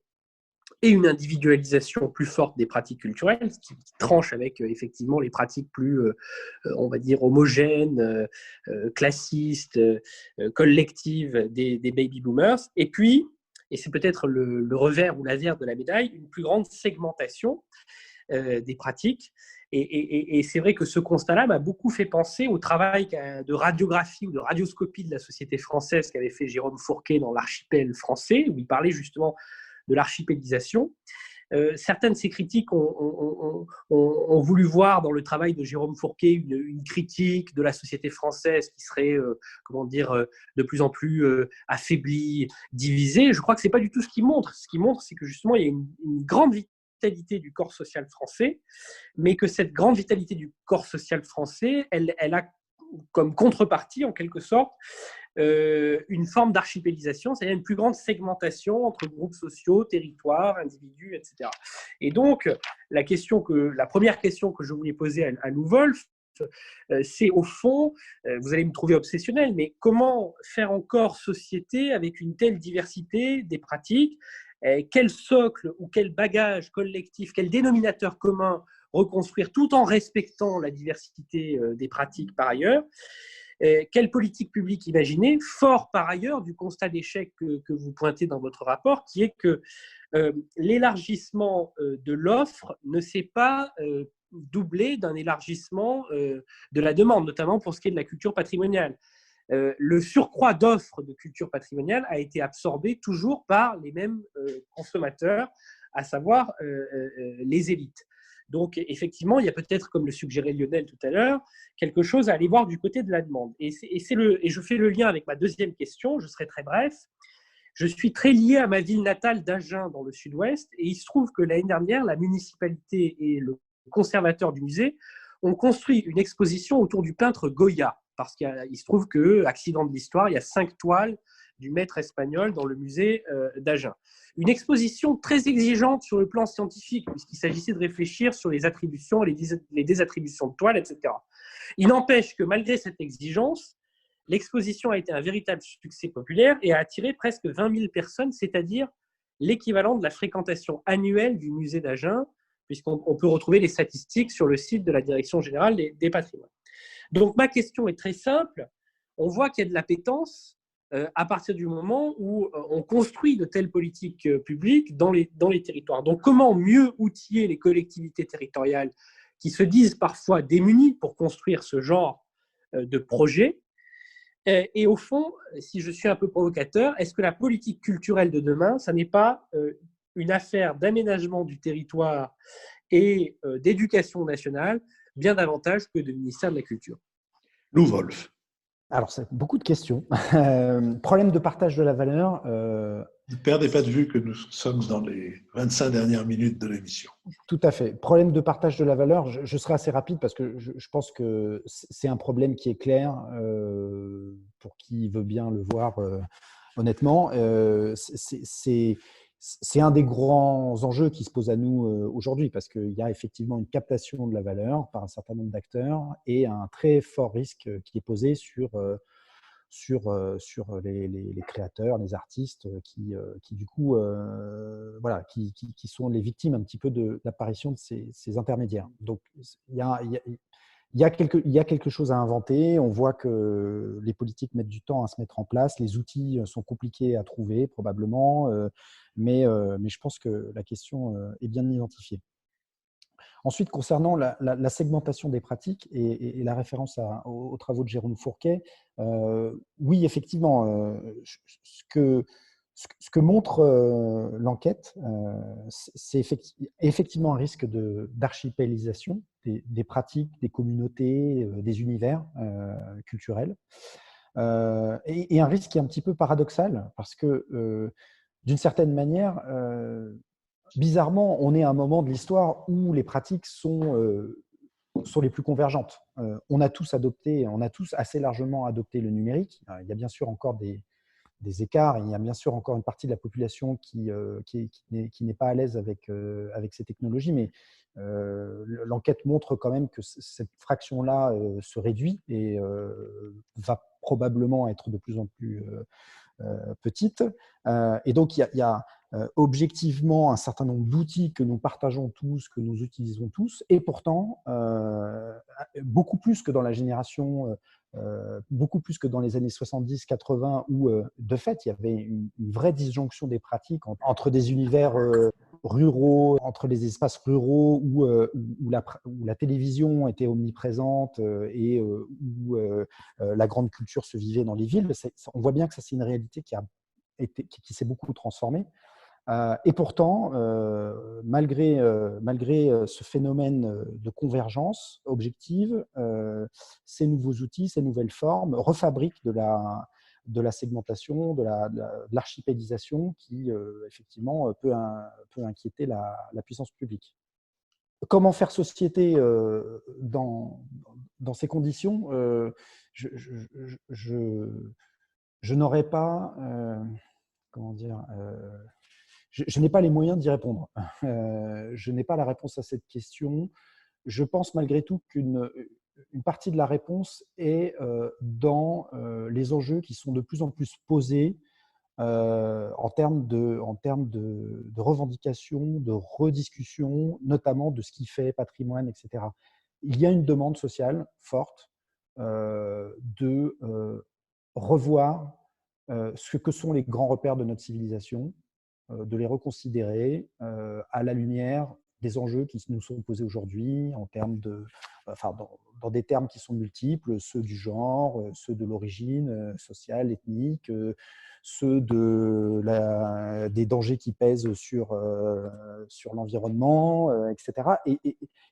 et une individualisation plus forte des pratiques culturelles, ce qui tranche avec effectivement les pratiques plus, on va dire, homogènes, classistes, collectives des baby boomers. Et puis, et c'est peut-être le revers ou l'avers de la médaille, une plus grande segmentation des pratiques. Et c'est vrai que ce constat-là m'a beaucoup fait penser au travail de radiographie ou de radioscopie de la société française qu'avait fait Jérôme Fourquet dans l'Archipel français, où il parlait justement de l'archipélisation. Certains de ces critiques ont voulu voir dans le travail de Jérôme Fourquet une critique de la société française qui serait, de plus en plus affaiblie, divisée. Je crois que ce n'est pas du tout ce qu'il montre. Ce qu'il montre, c'est que justement, il y a une grande vitalité du corps social français, mais que cette grande vitalité du corps social français, elle a comme contrepartie, en quelque sorte, une forme d'archipélisation, c'est-à-dire une plus grande segmentation entre groupes sociaux, territoires, individus, etc. Et donc, la première question que je voulais poser à Lou Wolf, c'est au fond, vous allez me trouver obsessionnel, mais comment faire encore société avec une telle diversité des pratiques? Quel socle ou quel bagage collectif, quel dénominateur commun reconstruire tout en respectant la diversité des pratiques par ailleurs? Quelle politique publique imaginer, fort par ailleurs du constat d'échec que vous pointez dans votre rapport, qui est que l'élargissement de l'offre ne s'est pas doublé d'un élargissement de la demande, notamment pour ce qui est de la culture patrimoniale. le surcroît d'offres de culture patrimoniale a été absorbé toujours par les mêmes consommateurs, à savoir les élites. Donc, effectivement, il y a peut-être, comme le suggérait Lionel tout à l'heure, quelque chose à aller voir du côté de la demande. Et je fais le lien avec ma deuxième question, je serai très bref. Je suis très lié à ma ville natale d'Agen, dans le sud-ouest, et il se trouve que l'année dernière, la municipalité et le conservateur du musée ont construit une exposition autour du peintre Goya, parce qu'il se trouve que, accident de l'histoire, il y a 5 toiles du maître espagnol dans le musée d'Agen. Une exposition très exigeante sur le plan scientifique, puisqu'il s'agissait de réfléchir sur les attributions et les désattributions de toiles, etc. Il n'empêche que malgré cette exigence, l'exposition a été un véritable succès populaire et a attiré presque 20 000 personnes, c'est-à-dire l'équivalent de la fréquentation annuelle du musée d'Agen, puisqu'on peut retrouver les statistiques sur le site de la Direction générale des patrimoines. Donc ma question est très simple. On voit qu'il y a de l'appétence à partir du moment où on construit de telles politiques publiques dans les territoires. Donc comment mieux outiller les collectivités territoriales qui se disent parfois démunies pour construire ce genre de projet? Et au fond, si je suis un peu provocateur, est-ce que la politique culturelle de demain, ça n'est pas une affaire d'aménagement du territoire et d'éducation nationale, bien davantage que de ministère de la Culture? Lou Wolf. Alors, c'est beaucoup de questions. Problème de partage de la valeur. Ne perdez pas de vue que nous sommes dans les 25 dernières minutes de l'émission. Tout à fait. Problème de partage de la valeur, je serai assez rapide parce que je pense que c'est un problème qui est clair pour qui veut bien le voir honnêtement. C'est un des grands enjeux qui se posent à nous aujourd'hui parce qu'il y a effectivement une captation de la valeur par un certain nombre d'acteurs et un très fort risque qui est posé sur les créateurs, les artistes qui du coup, voilà, qui sont les victimes un petit peu de l'apparition de ces intermédiaires. Donc, il y a quelque chose à inventer. On voit que les politiques mettent du temps à se mettre en place. Les outils sont compliqués à trouver, probablement, mais je pense que la question est bien identifiée. Ensuite, concernant la segmentation des pratiques et la référence aux travaux de Jérôme Fourquet, oui, effectivement, ce que montre l'enquête, c'est effectivement un risque d'archipélisation des pratiques, des communautés, des univers culturels, et un risque qui est un petit peu paradoxal parce que, d'une certaine manière, bizarrement, on est à un moment de l'histoire où les pratiques sont les plus convergentes. On a tous assez largement adopté le numérique. Il y a bien sûr encore des écarts, il y a bien sûr encore une partie de la population qui n'est pas à l'aise avec ces technologies, mais l'enquête montre quand même que cette fraction-là se réduit et va probablement être de plus en plus petite. Et donc, il y a objectivement un certain nombre d'outils que nous partageons tous, que nous utilisons tous, et pourtant, beaucoup plus que dans la génération, beaucoup plus que dans les années 70-80, où de fait, il y avait une vraie disjonction des pratiques entre des univers ruraux, entre les espaces ruraux où la télévision était omniprésente et où la grande culture se vivait dans les villes. On voit bien que ça, c'est une réalité qui s'est beaucoup transformée. Et pourtant, malgré ce phénomène de convergence objective, ces nouveaux outils, ces nouvelles formes refabriquent de la segmentation, de l'archipélisation qui, effectivement, peut inquiéter la puissance publique. Comment faire société dans ces conditions? Je n'aurais pas… comment dire, je n'ai pas les moyens d'y répondre. Je n'ai pas la réponse à cette question. Je pense malgré tout qu'une partie de la réponse est dans les enjeux qui sont de plus en plus posés en termes de revendications, de rediscussion, notamment de ce qui fait patrimoine, etc. Il y a une demande sociale forte de revoir ce que sont les grands repères de notre civilisation, de les reconsidérer à la lumière des enjeux qui nous sont posés aujourd'hui en termes dans des termes qui sont multiples, ceux du genre, ceux de l'origine sociale, ethnique, ceux des dangers qui pèsent sur l'environnement, etc.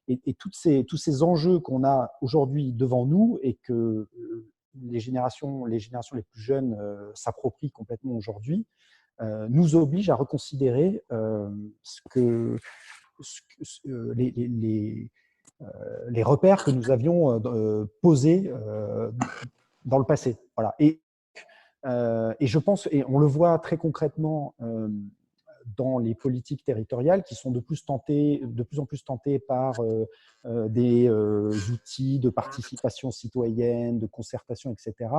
Et tous ces enjeux qu'on a aujourd'hui devant nous et que les générations les plus jeunes s'approprient complètement aujourd'hui, nous obligent à reconsidérer les repères que nous avions posés dans le passé. Voilà. Et je pense, et on le voit très concrètement dans les politiques territoriales qui sont de plus en plus tentées par des outils de participation citoyenne, de concertation, etc.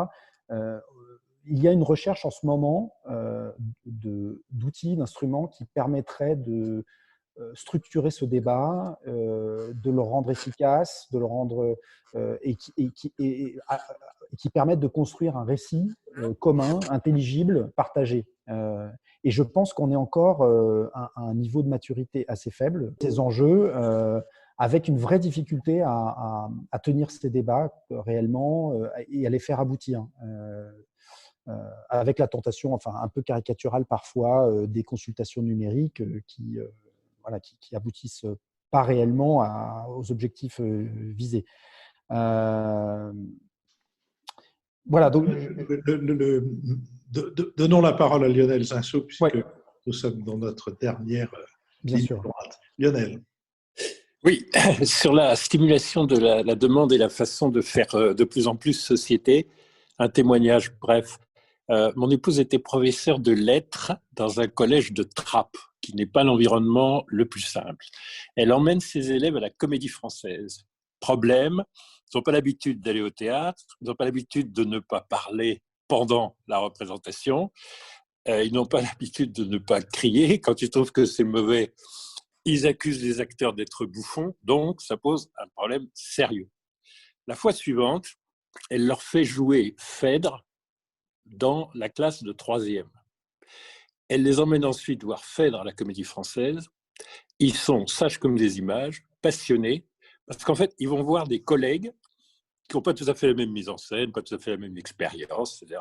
Il y a une recherche en ce moment d'outils, d'instruments qui permettraient de structurer ce débat, de le rendre efficace, de le rendre et qui permettent de construire un récit commun, intelligible, partagé. Et je pense qu'on est encore à un niveau de maturité assez faible. Ces enjeux, avec une vraie difficulté à tenir ces débats réellement et à les faire aboutir. Avec la tentation, enfin un peu caricaturale parfois, des consultations numériques qui aboutissent pas réellement aux objectifs visés. Voilà. Donc, donnons la parole à Lionel Zinsou, puisque ouais. Nous sommes dans notre dernière Bien sûr. droite. Lionel. Oui, sur la stimulation de la demande et la façon de faire de plus en plus société, un témoignage bref. Mon épouse était professeure de lettres dans un collège de Trappes, qui n'est pas l'environnement le plus simple. Elle emmène ses élèves à la Comédie Française. Problème, ils n'ont pas l'habitude d'aller au théâtre, ils n'ont pas l'habitude de ne pas parler pendant la représentation, ils n'ont pas l'habitude de ne pas crier. Quand ils trouvent que c'est mauvais, ils accusent les acteurs d'être bouffons, donc ça pose un problème sérieux. La fois suivante, elle leur fait jouer Phèdre dans la classe de 3e. Elle les emmène ensuite voir Phèdre à la Comédie Française. Ils sont sages comme des images, passionnés, parce qu'en fait, ils vont voir des collègues qui n'ont pas tout à fait la même mise en scène, pas tout à fait la même expérience, etc.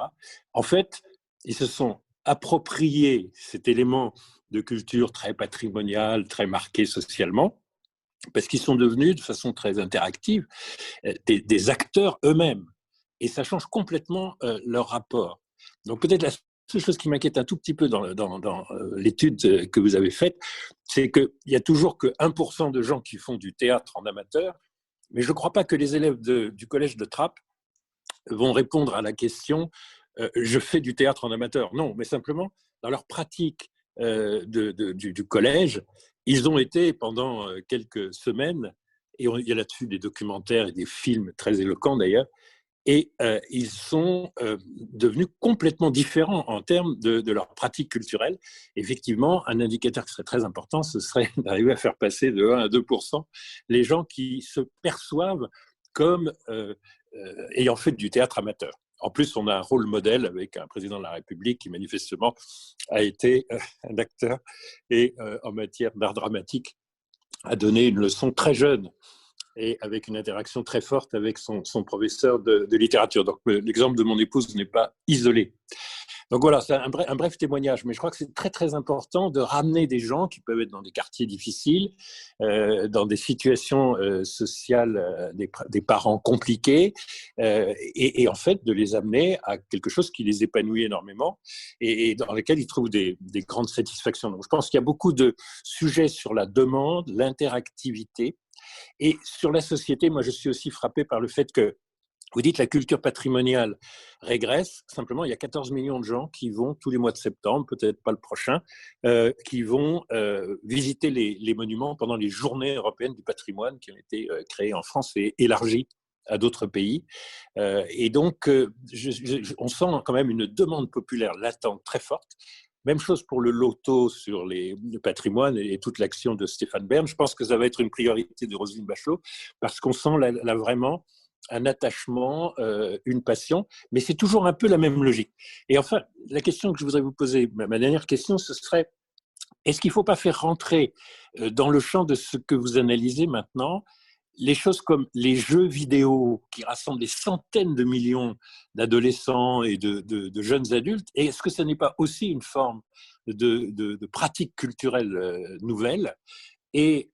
En fait, ils se sont appropriés cet élément de culture très patrimoniale, très marqué socialement, parce qu'ils sont devenus, de façon très interactive, des acteurs eux-mêmes. Et ça change complètement leur rapport. Donc peut-être la seule chose qui m'inquiète un tout petit peu dans l'étude que vous avez faite, c'est qu'il n'y a toujours que 1% de gens qui font du théâtre en amateur, mais je ne crois pas que les élèves du collège de Trappes vont répondre à la question je fais du théâtre en amateur. Non, mais simplement, dans leur pratique du collège, ils ont été pendant quelques semaines, et il y a là-dessus des documentaires et des films très éloquents d'ailleurs, et ils sont devenus complètement différents en termes de leur pratique culturelle. Effectivement, un indicateur qui serait très important, ce serait d'arriver à faire passer de 1 à 2% les gens qui se perçoivent comme ayant fait du théâtre amateur. En plus, on a un rôle modèle avec un président de la République qui manifestement a été un acteur et en matière d'art dramatique a donné une leçon très jeune et avec une interaction très forte avec son professeur de littérature. Donc l'exemple de mon épouse n'est pas isolé. Donc voilà, c'est un bref témoignage, mais je crois que c'est très très important de ramener des gens qui peuvent être dans des quartiers difficiles, dans des situations sociales, des parents compliqués, et en fait de les amener à quelque chose qui les épanouit énormément et dans lequel ils trouvent des grandes satisfactions. Donc je pense qu'il y a beaucoup de sujets sur la demande, l'interactivité, et sur la société. Moi je suis aussi frappé par le fait que vous dites que la culture patrimoniale régresse. Simplement, il y a 14 millions de gens qui vont tous les mois de septembre, peut-être pas le prochain, qui vont visiter les monuments pendant les journées européennes du patrimoine qui ont été créées en France et élargies à d'autres pays. Et donc, on sent quand même une demande populaire latente très forte. Même chose pour le loto sur le patrimoine et toute l'action de Stéphane Bern. Je pense que ça va être une priorité de Roselyne Bachelot parce qu'on sent là vraiment un attachement, une passion, mais c'est toujours un peu la même logique. Et enfin, la question que je voudrais vous poser, ma dernière question, ce serait Est-ce qu'il ne faut pas faire rentrer dans le champ de ce que vous analysez maintenant les choses comme les jeux vidéo qui rassemblent des centaines de millions d'adolescents et de jeunes adultes? Et est-ce que ce n'est pas aussi une forme de pratique culturelle nouvelle? Et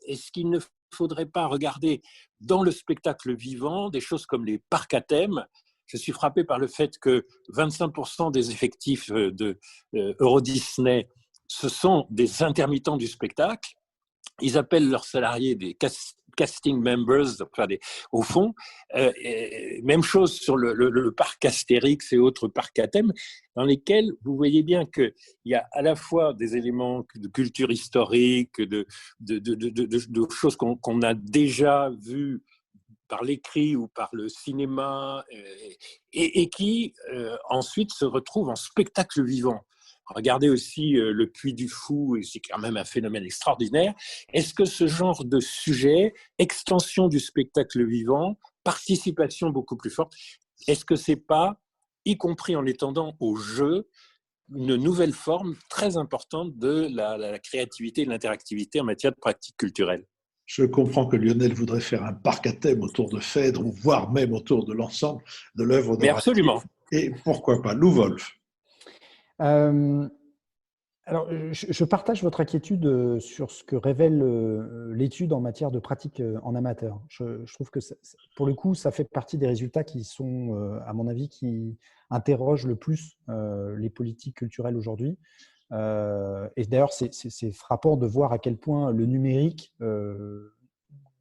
est-ce qu'il ne faudrait pas regarder dans le spectacle vivant des choses comme les parcs à thème? Je suis frappé par le fait que 25% des effectifs de Euro Disney, ce sont des intermittents du spectacle. Ils appellent leurs salariés des casting members, enfin au fond. Même chose sur le parc Astérix et autres parcs à thème, dans lesquels vous voyez bien qu'il y a à la fois des éléments de culture historique, de choses qu'on a déjà vues par l'écrit ou par le cinéma, et qui ensuite se retrouvent en spectacle vivant. Regardez aussi le Puy du Fou, et c'est quand même un phénomène extraordinaire. Est-ce que ce genre de sujet, extension du spectacle vivant, participation beaucoup plus forte, est-ce que c'est pas, y compris en étendant au jeu, une nouvelle forme très importante de la créativité et de l'interactivité en matière de pratique culturelle? Je comprends que Lionel voudrait faire un parc à thème autour de Phèdre, ou voire même autour de l'ensemble de l'œuvre Mais narrative. absolument. Et pourquoi pas Lou Wolf? Alors, je partage votre inquiétude sur ce que révèle l'étude en matière de pratique en amateur. Je trouve que, pour le coup, ça fait partie des résultats qui sont, à mon avis, qui interrogent le plus les politiques culturelles aujourd'hui. Et d'ailleurs, c'est frappant de voir à quel point le numérique,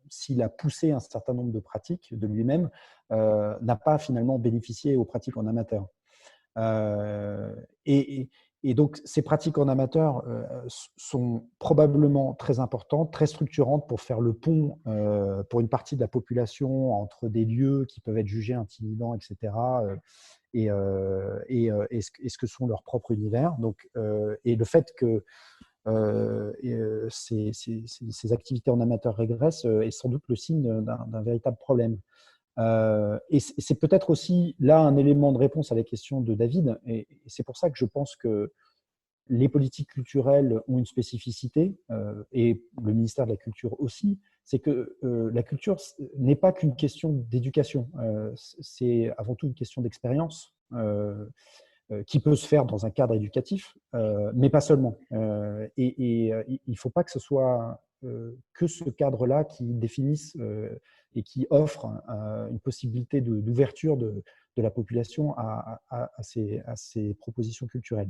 s'il a poussé un certain nombre de pratiques de lui-même, n'a pas finalement bénéficié aux pratiques en amateur. Et donc, ces pratiques en amateur sont probablement très importantes, très structurantes pour faire le pont pour une partie de la population entre des lieux qui peuvent être jugés intimidants, etc., et ce que sont leurs propres univers. Donc, et le fait que ces activités en amateur régressent est sans doute le signe d'un véritable problème. Et c'est peut-être aussi là un élément de réponse à la question de David, et c'est pour ça que je pense que les politiques culturelles ont une spécificité, et le ministère de la Culture aussi, c'est que la culture n'est pas qu'une question d'éducation, c'est avant tout une question d'expérience qui peut se faire dans un cadre éducatif, mais pas seulement. Il ne faut pas que ce soit que ce cadre-là qui définisse et qui offre une possibilité d'ouverture de la population à ces propositions culturelles.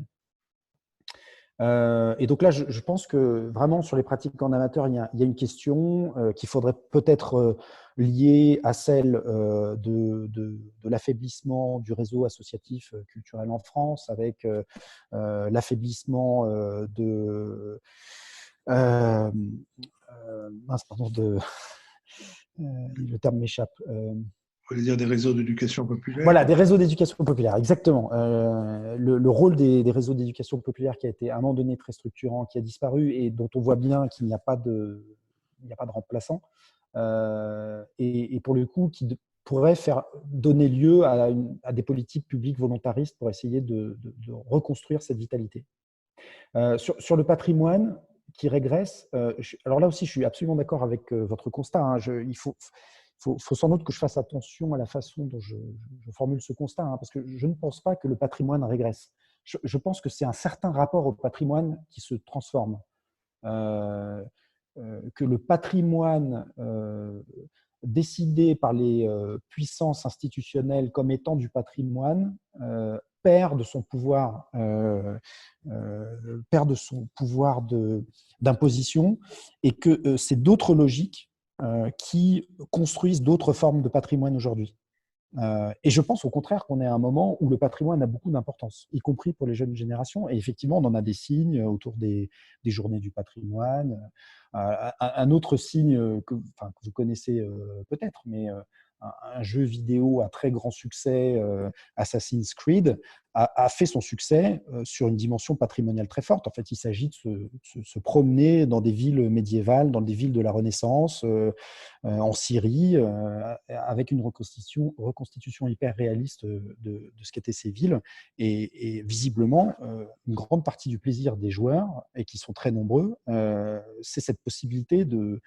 Et donc là, je pense que vraiment sur les pratiques en amateur, il y a une question qu'il faudrait peut-être lier à celle de l'affaiblissement du réseau associatif culturel en France, avec l'affaiblissement le terme m'échappe. Vous voulez dire des réseaux d'éducation populaire? Voilà, des réseaux d'éducation populaire, exactement. Le rôle des réseaux d'éducation populaire qui a été à un moment donné très structurant, qui a disparu et dont on voit bien qu'il n'y a pas de remplaçant. Et pour le coup, qui pourrait donner lieu à des politiques publiques volontaristes pour essayer de reconstruire cette vitalité. Sur le patrimoine qui régresse, alors là aussi, je suis absolument d'accord avec votre constat. Hein. Il faut sans doute que je fasse attention à la façon dont je formule ce constat, hein, parce que je ne pense pas que le patrimoine régresse. Je pense que c'est un certain rapport au patrimoine qui se transforme. Que le patrimoine décidé par les puissances institutionnelles comme étant du patrimoine perd de son pouvoir d'imposition, et que c'est d'autres logiques qui construisent d'autres formes de patrimoine aujourd'hui. Et je pense au contraire qu'on est à un moment où le patrimoine a beaucoup d'importance, y compris pour les jeunes générations. Et effectivement, on en a des signes autour des journées du patrimoine. Un autre signe que vous connaissez peut-être, mais un jeu vidéo à très grand succès, Assassin's Creed, a fait son succès sur une dimension patrimoniale très forte. En fait, il s'agit de se promener dans des villes médiévales, dans des villes de la Renaissance, en Syrie, avec une reconstitution hyper réaliste de ce qu'étaient ces villes. Et visiblement, une grande partie du plaisir des joueurs, et qui sont très nombreux, c'est cette possibilité de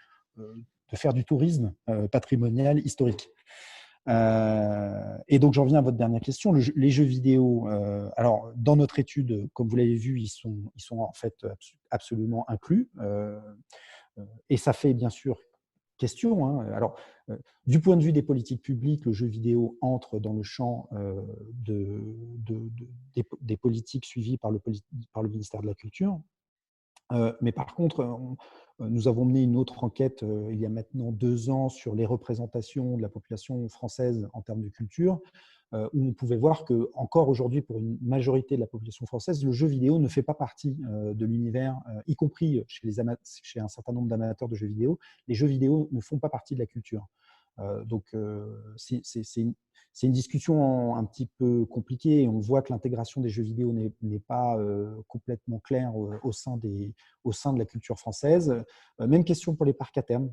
faire du tourisme patrimonial historique. Et donc, j'en viens à votre dernière question. Les jeux vidéo, alors, dans notre étude, comme vous l'avez vu, ils sont en fait absolument inclus. Et ça fait bien sûr question. Hein. Alors, du point de vue des politiques publiques, le jeu vidéo entre dans le champ des politiques suivies par le ministère de la Culture. Mais par contre, nous avons mené une autre enquête il y a maintenant 2 ans sur les représentations de la population française en termes de culture, où on pouvait voir qu'encore aujourd'hui, pour une majorité de la population française, le jeu vidéo ne fait pas partie de l'univers, y compris chez un certain nombre d'amateurs de jeux vidéo. Les jeux vidéo ne font pas partie de la culture. Donc, c'est une discussion un petit peu compliquée. On voit que l'intégration des jeux vidéo n'est pas complètement claire au sein de la culture française. Même question pour les parcs à terme,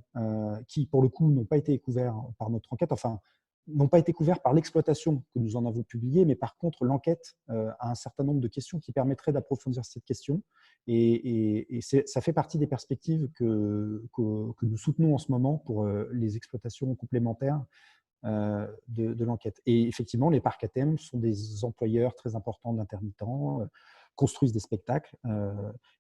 qui, pour le coup, n'ont pas été couverts par notre enquête. Enfin, n'ont pas été couverts par l'exploitation que nous en avons publié, mais par contre, l'enquête a un certain nombre de questions qui permettraient d'approfondir cette question. Et ça fait partie des perspectives que nous soutenons en ce moment pour les exploitations complémentaires de l'enquête. Et effectivement, les parcs à thème sont des employeurs très importants d'intermittents, construisent des spectacles,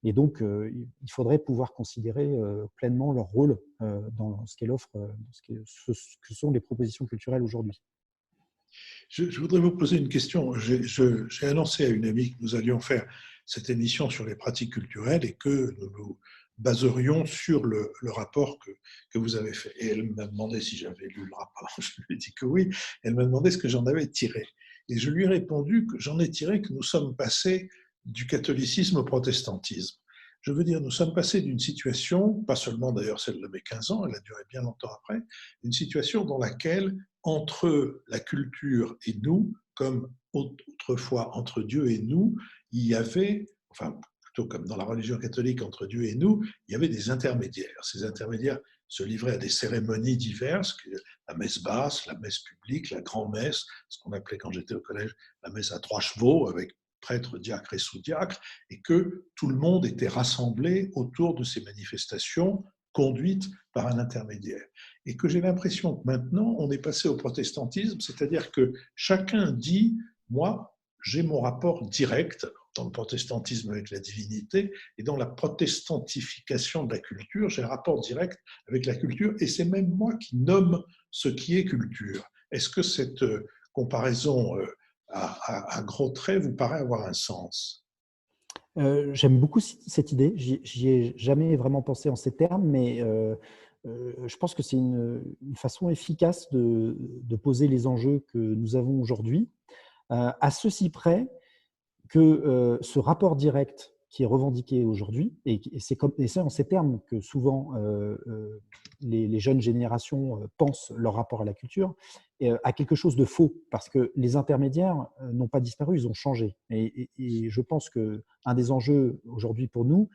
et donc il faudrait pouvoir considérer pleinement leur rôle dans ce qu'elle offre, ce que sont les propositions culturelles aujourd'hui. Je voudrais vous poser une question. J'ai annoncé à une amie que nous allions faire cette émission sur les pratiques culturelles et que nous nous baserions sur le rapport que vous avez fait. Et elle m'a demandé si j'avais lu le rapport. Je lui ai dit que oui. Elle m'a demandé ce que j'en avais tiré. Et je lui ai répondu que j'en ai tiré que nous sommes passés du catholicisme au protestantisme. Je veux dire, nous sommes passés d'une situation, pas seulement d'ailleurs celle de mes 15 ans, elle a duré bien longtemps après, une situation dans laquelle, entre la culture et nous, comme autrefois entre Dieu et nous, il y avait, enfin plutôt comme dans la religion catholique entre Dieu et nous, il y avait des intermédiaires. Ces intermédiaires se livraient à des cérémonies diverses, la messe basse, la messe publique, la grand-messe, ce qu'on appelait quand j'étais au collège la messe à 3 chevaux, avec prêtres, diacres et sous-diacres, et que tout le monde était rassemblé autour de ces manifestations conduites par un intermédiaire. Et que j'ai l'impression que maintenant, on est passé au protestantisme, c'est-à-dire que chacun dit, moi, j'ai mon rapport direct dans le protestantisme avec la divinité, et dans la protestantification de la culture, j'ai un rapport direct avec la culture, et c'est même moi qui nomme ce qui est culture. Est-ce que cette comparaison à gros traits vous paraît avoir un sens? J'aime beaucoup cette idée. J'y ai jamais vraiment pensé en ces termes, mais je pense que c'est une façon efficace de poser les enjeux que nous avons aujourd'hui, à ceci près que ce rapport direct qui est revendiqué aujourd'hui, et c'est en ces termes que souvent les jeunes générations pensent leur rapport à la culture, a quelque chose de faux, parce que les intermédiaires n'ont pas disparu, ils ont changé. Et je pense qu'un des enjeux aujourd'hui pour nous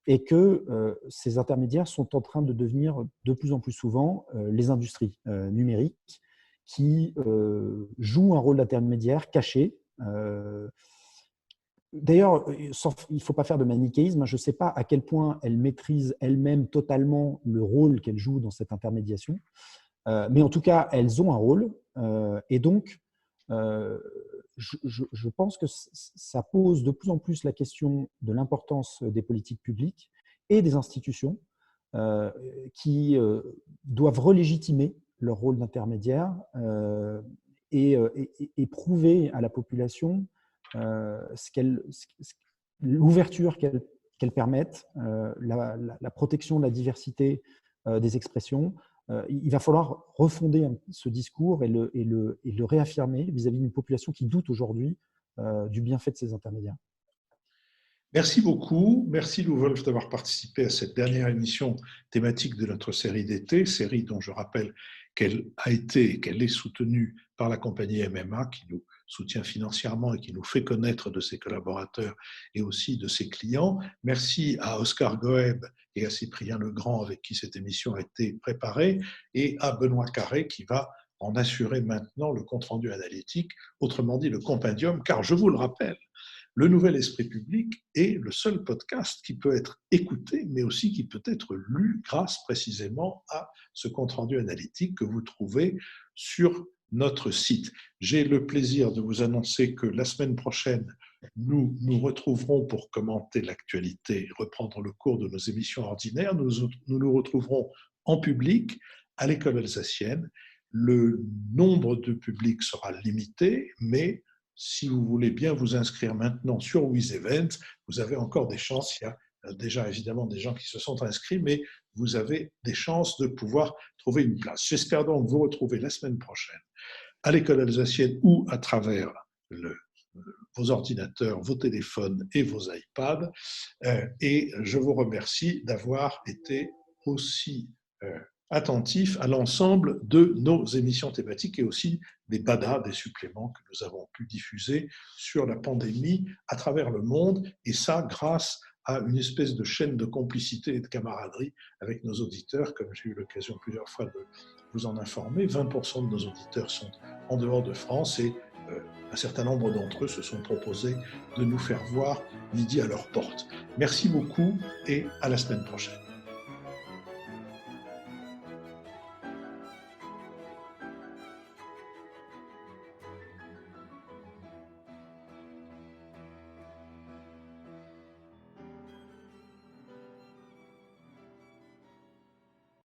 est que ces intermédiaires sont en train de devenir de plus en plus souvent les industries numériques qui jouent un rôle d'intermédiaire caché. D'ailleurs, il ne faut pas faire de manichéisme. Je ne sais pas à quel point elles maîtrisent elles-mêmes totalement le rôle qu'elles jouent dans cette intermédiation. Mais en tout cas, elles ont un rôle. Et donc, je pense que ça pose de plus en plus la question de l'importance des politiques publiques et des institutions qui doivent relégitimer leur rôle d'intermédiaire et prouver à la population l'ouverture qu'elles permettent, la protection de la diversité des expressions. Il va falloir refonder ce discours et le réaffirmer vis-à-vis d'une population qui doute aujourd'hui du bienfait de ces intermédiaires. Merci beaucoup. Merci Lou Wolf d'avoir participé à cette dernière émission thématique de notre série d'été, série dont je rappelle qu'elle a été et qu'elle est soutenue par la compagnie MMA qui nous soutient financièrement et qui nous fait connaître de ses collaborateurs et aussi de ses clients. Merci à Oscar Goeb et à Cyprien Legrand avec qui cette émission a été préparée et à Benoît Carré qui va en assurer maintenant le compte-rendu analytique, autrement dit le compendium, car je vous le rappelle, le Nouvel Esprit Public est le seul podcast qui peut être écouté, mais aussi qui peut être lu grâce précisément à ce compte-rendu analytique que vous trouvez sur notre site. J'ai le plaisir de vous annoncer que la semaine prochaine, nous nous retrouverons pour commenter l'actualité, reprendre le cours de nos émissions ordinaires. Nous nous retrouverons en public à l'école alsacienne. Le nombre de publics sera limité, mais si vous voulez bien vous inscrire maintenant sur WizEvent, vous avez encore des chances. Il y a déjà évidemment des gens qui se sont inscrits, mais vous avez des chances de pouvoir trouver une place. J'espère donc vous retrouver la semaine prochaine à l'école alsacienne ou à travers vos ordinateurs, vos téléphones et vos iPads. Et je vous remercie d'avoir été aussi attentif à l'ensemble de nos émissions thématiques et aussi des BADA, des suppléments que nous avons pu diffuser sur la pandémie à travers le monde, et ça grâce à une espèce de chaîne de complicité et de camaraderie avec nos auditeurs, comme j'ai eu l'occasion plusieurs fois de vous en informer. 20% de nos auditeurs sont en dehors de France et un certain nombre d'entre eux se sont proposés de nous faire voir midi à leur porte. Merci beaucoup et à la semaine prochaine.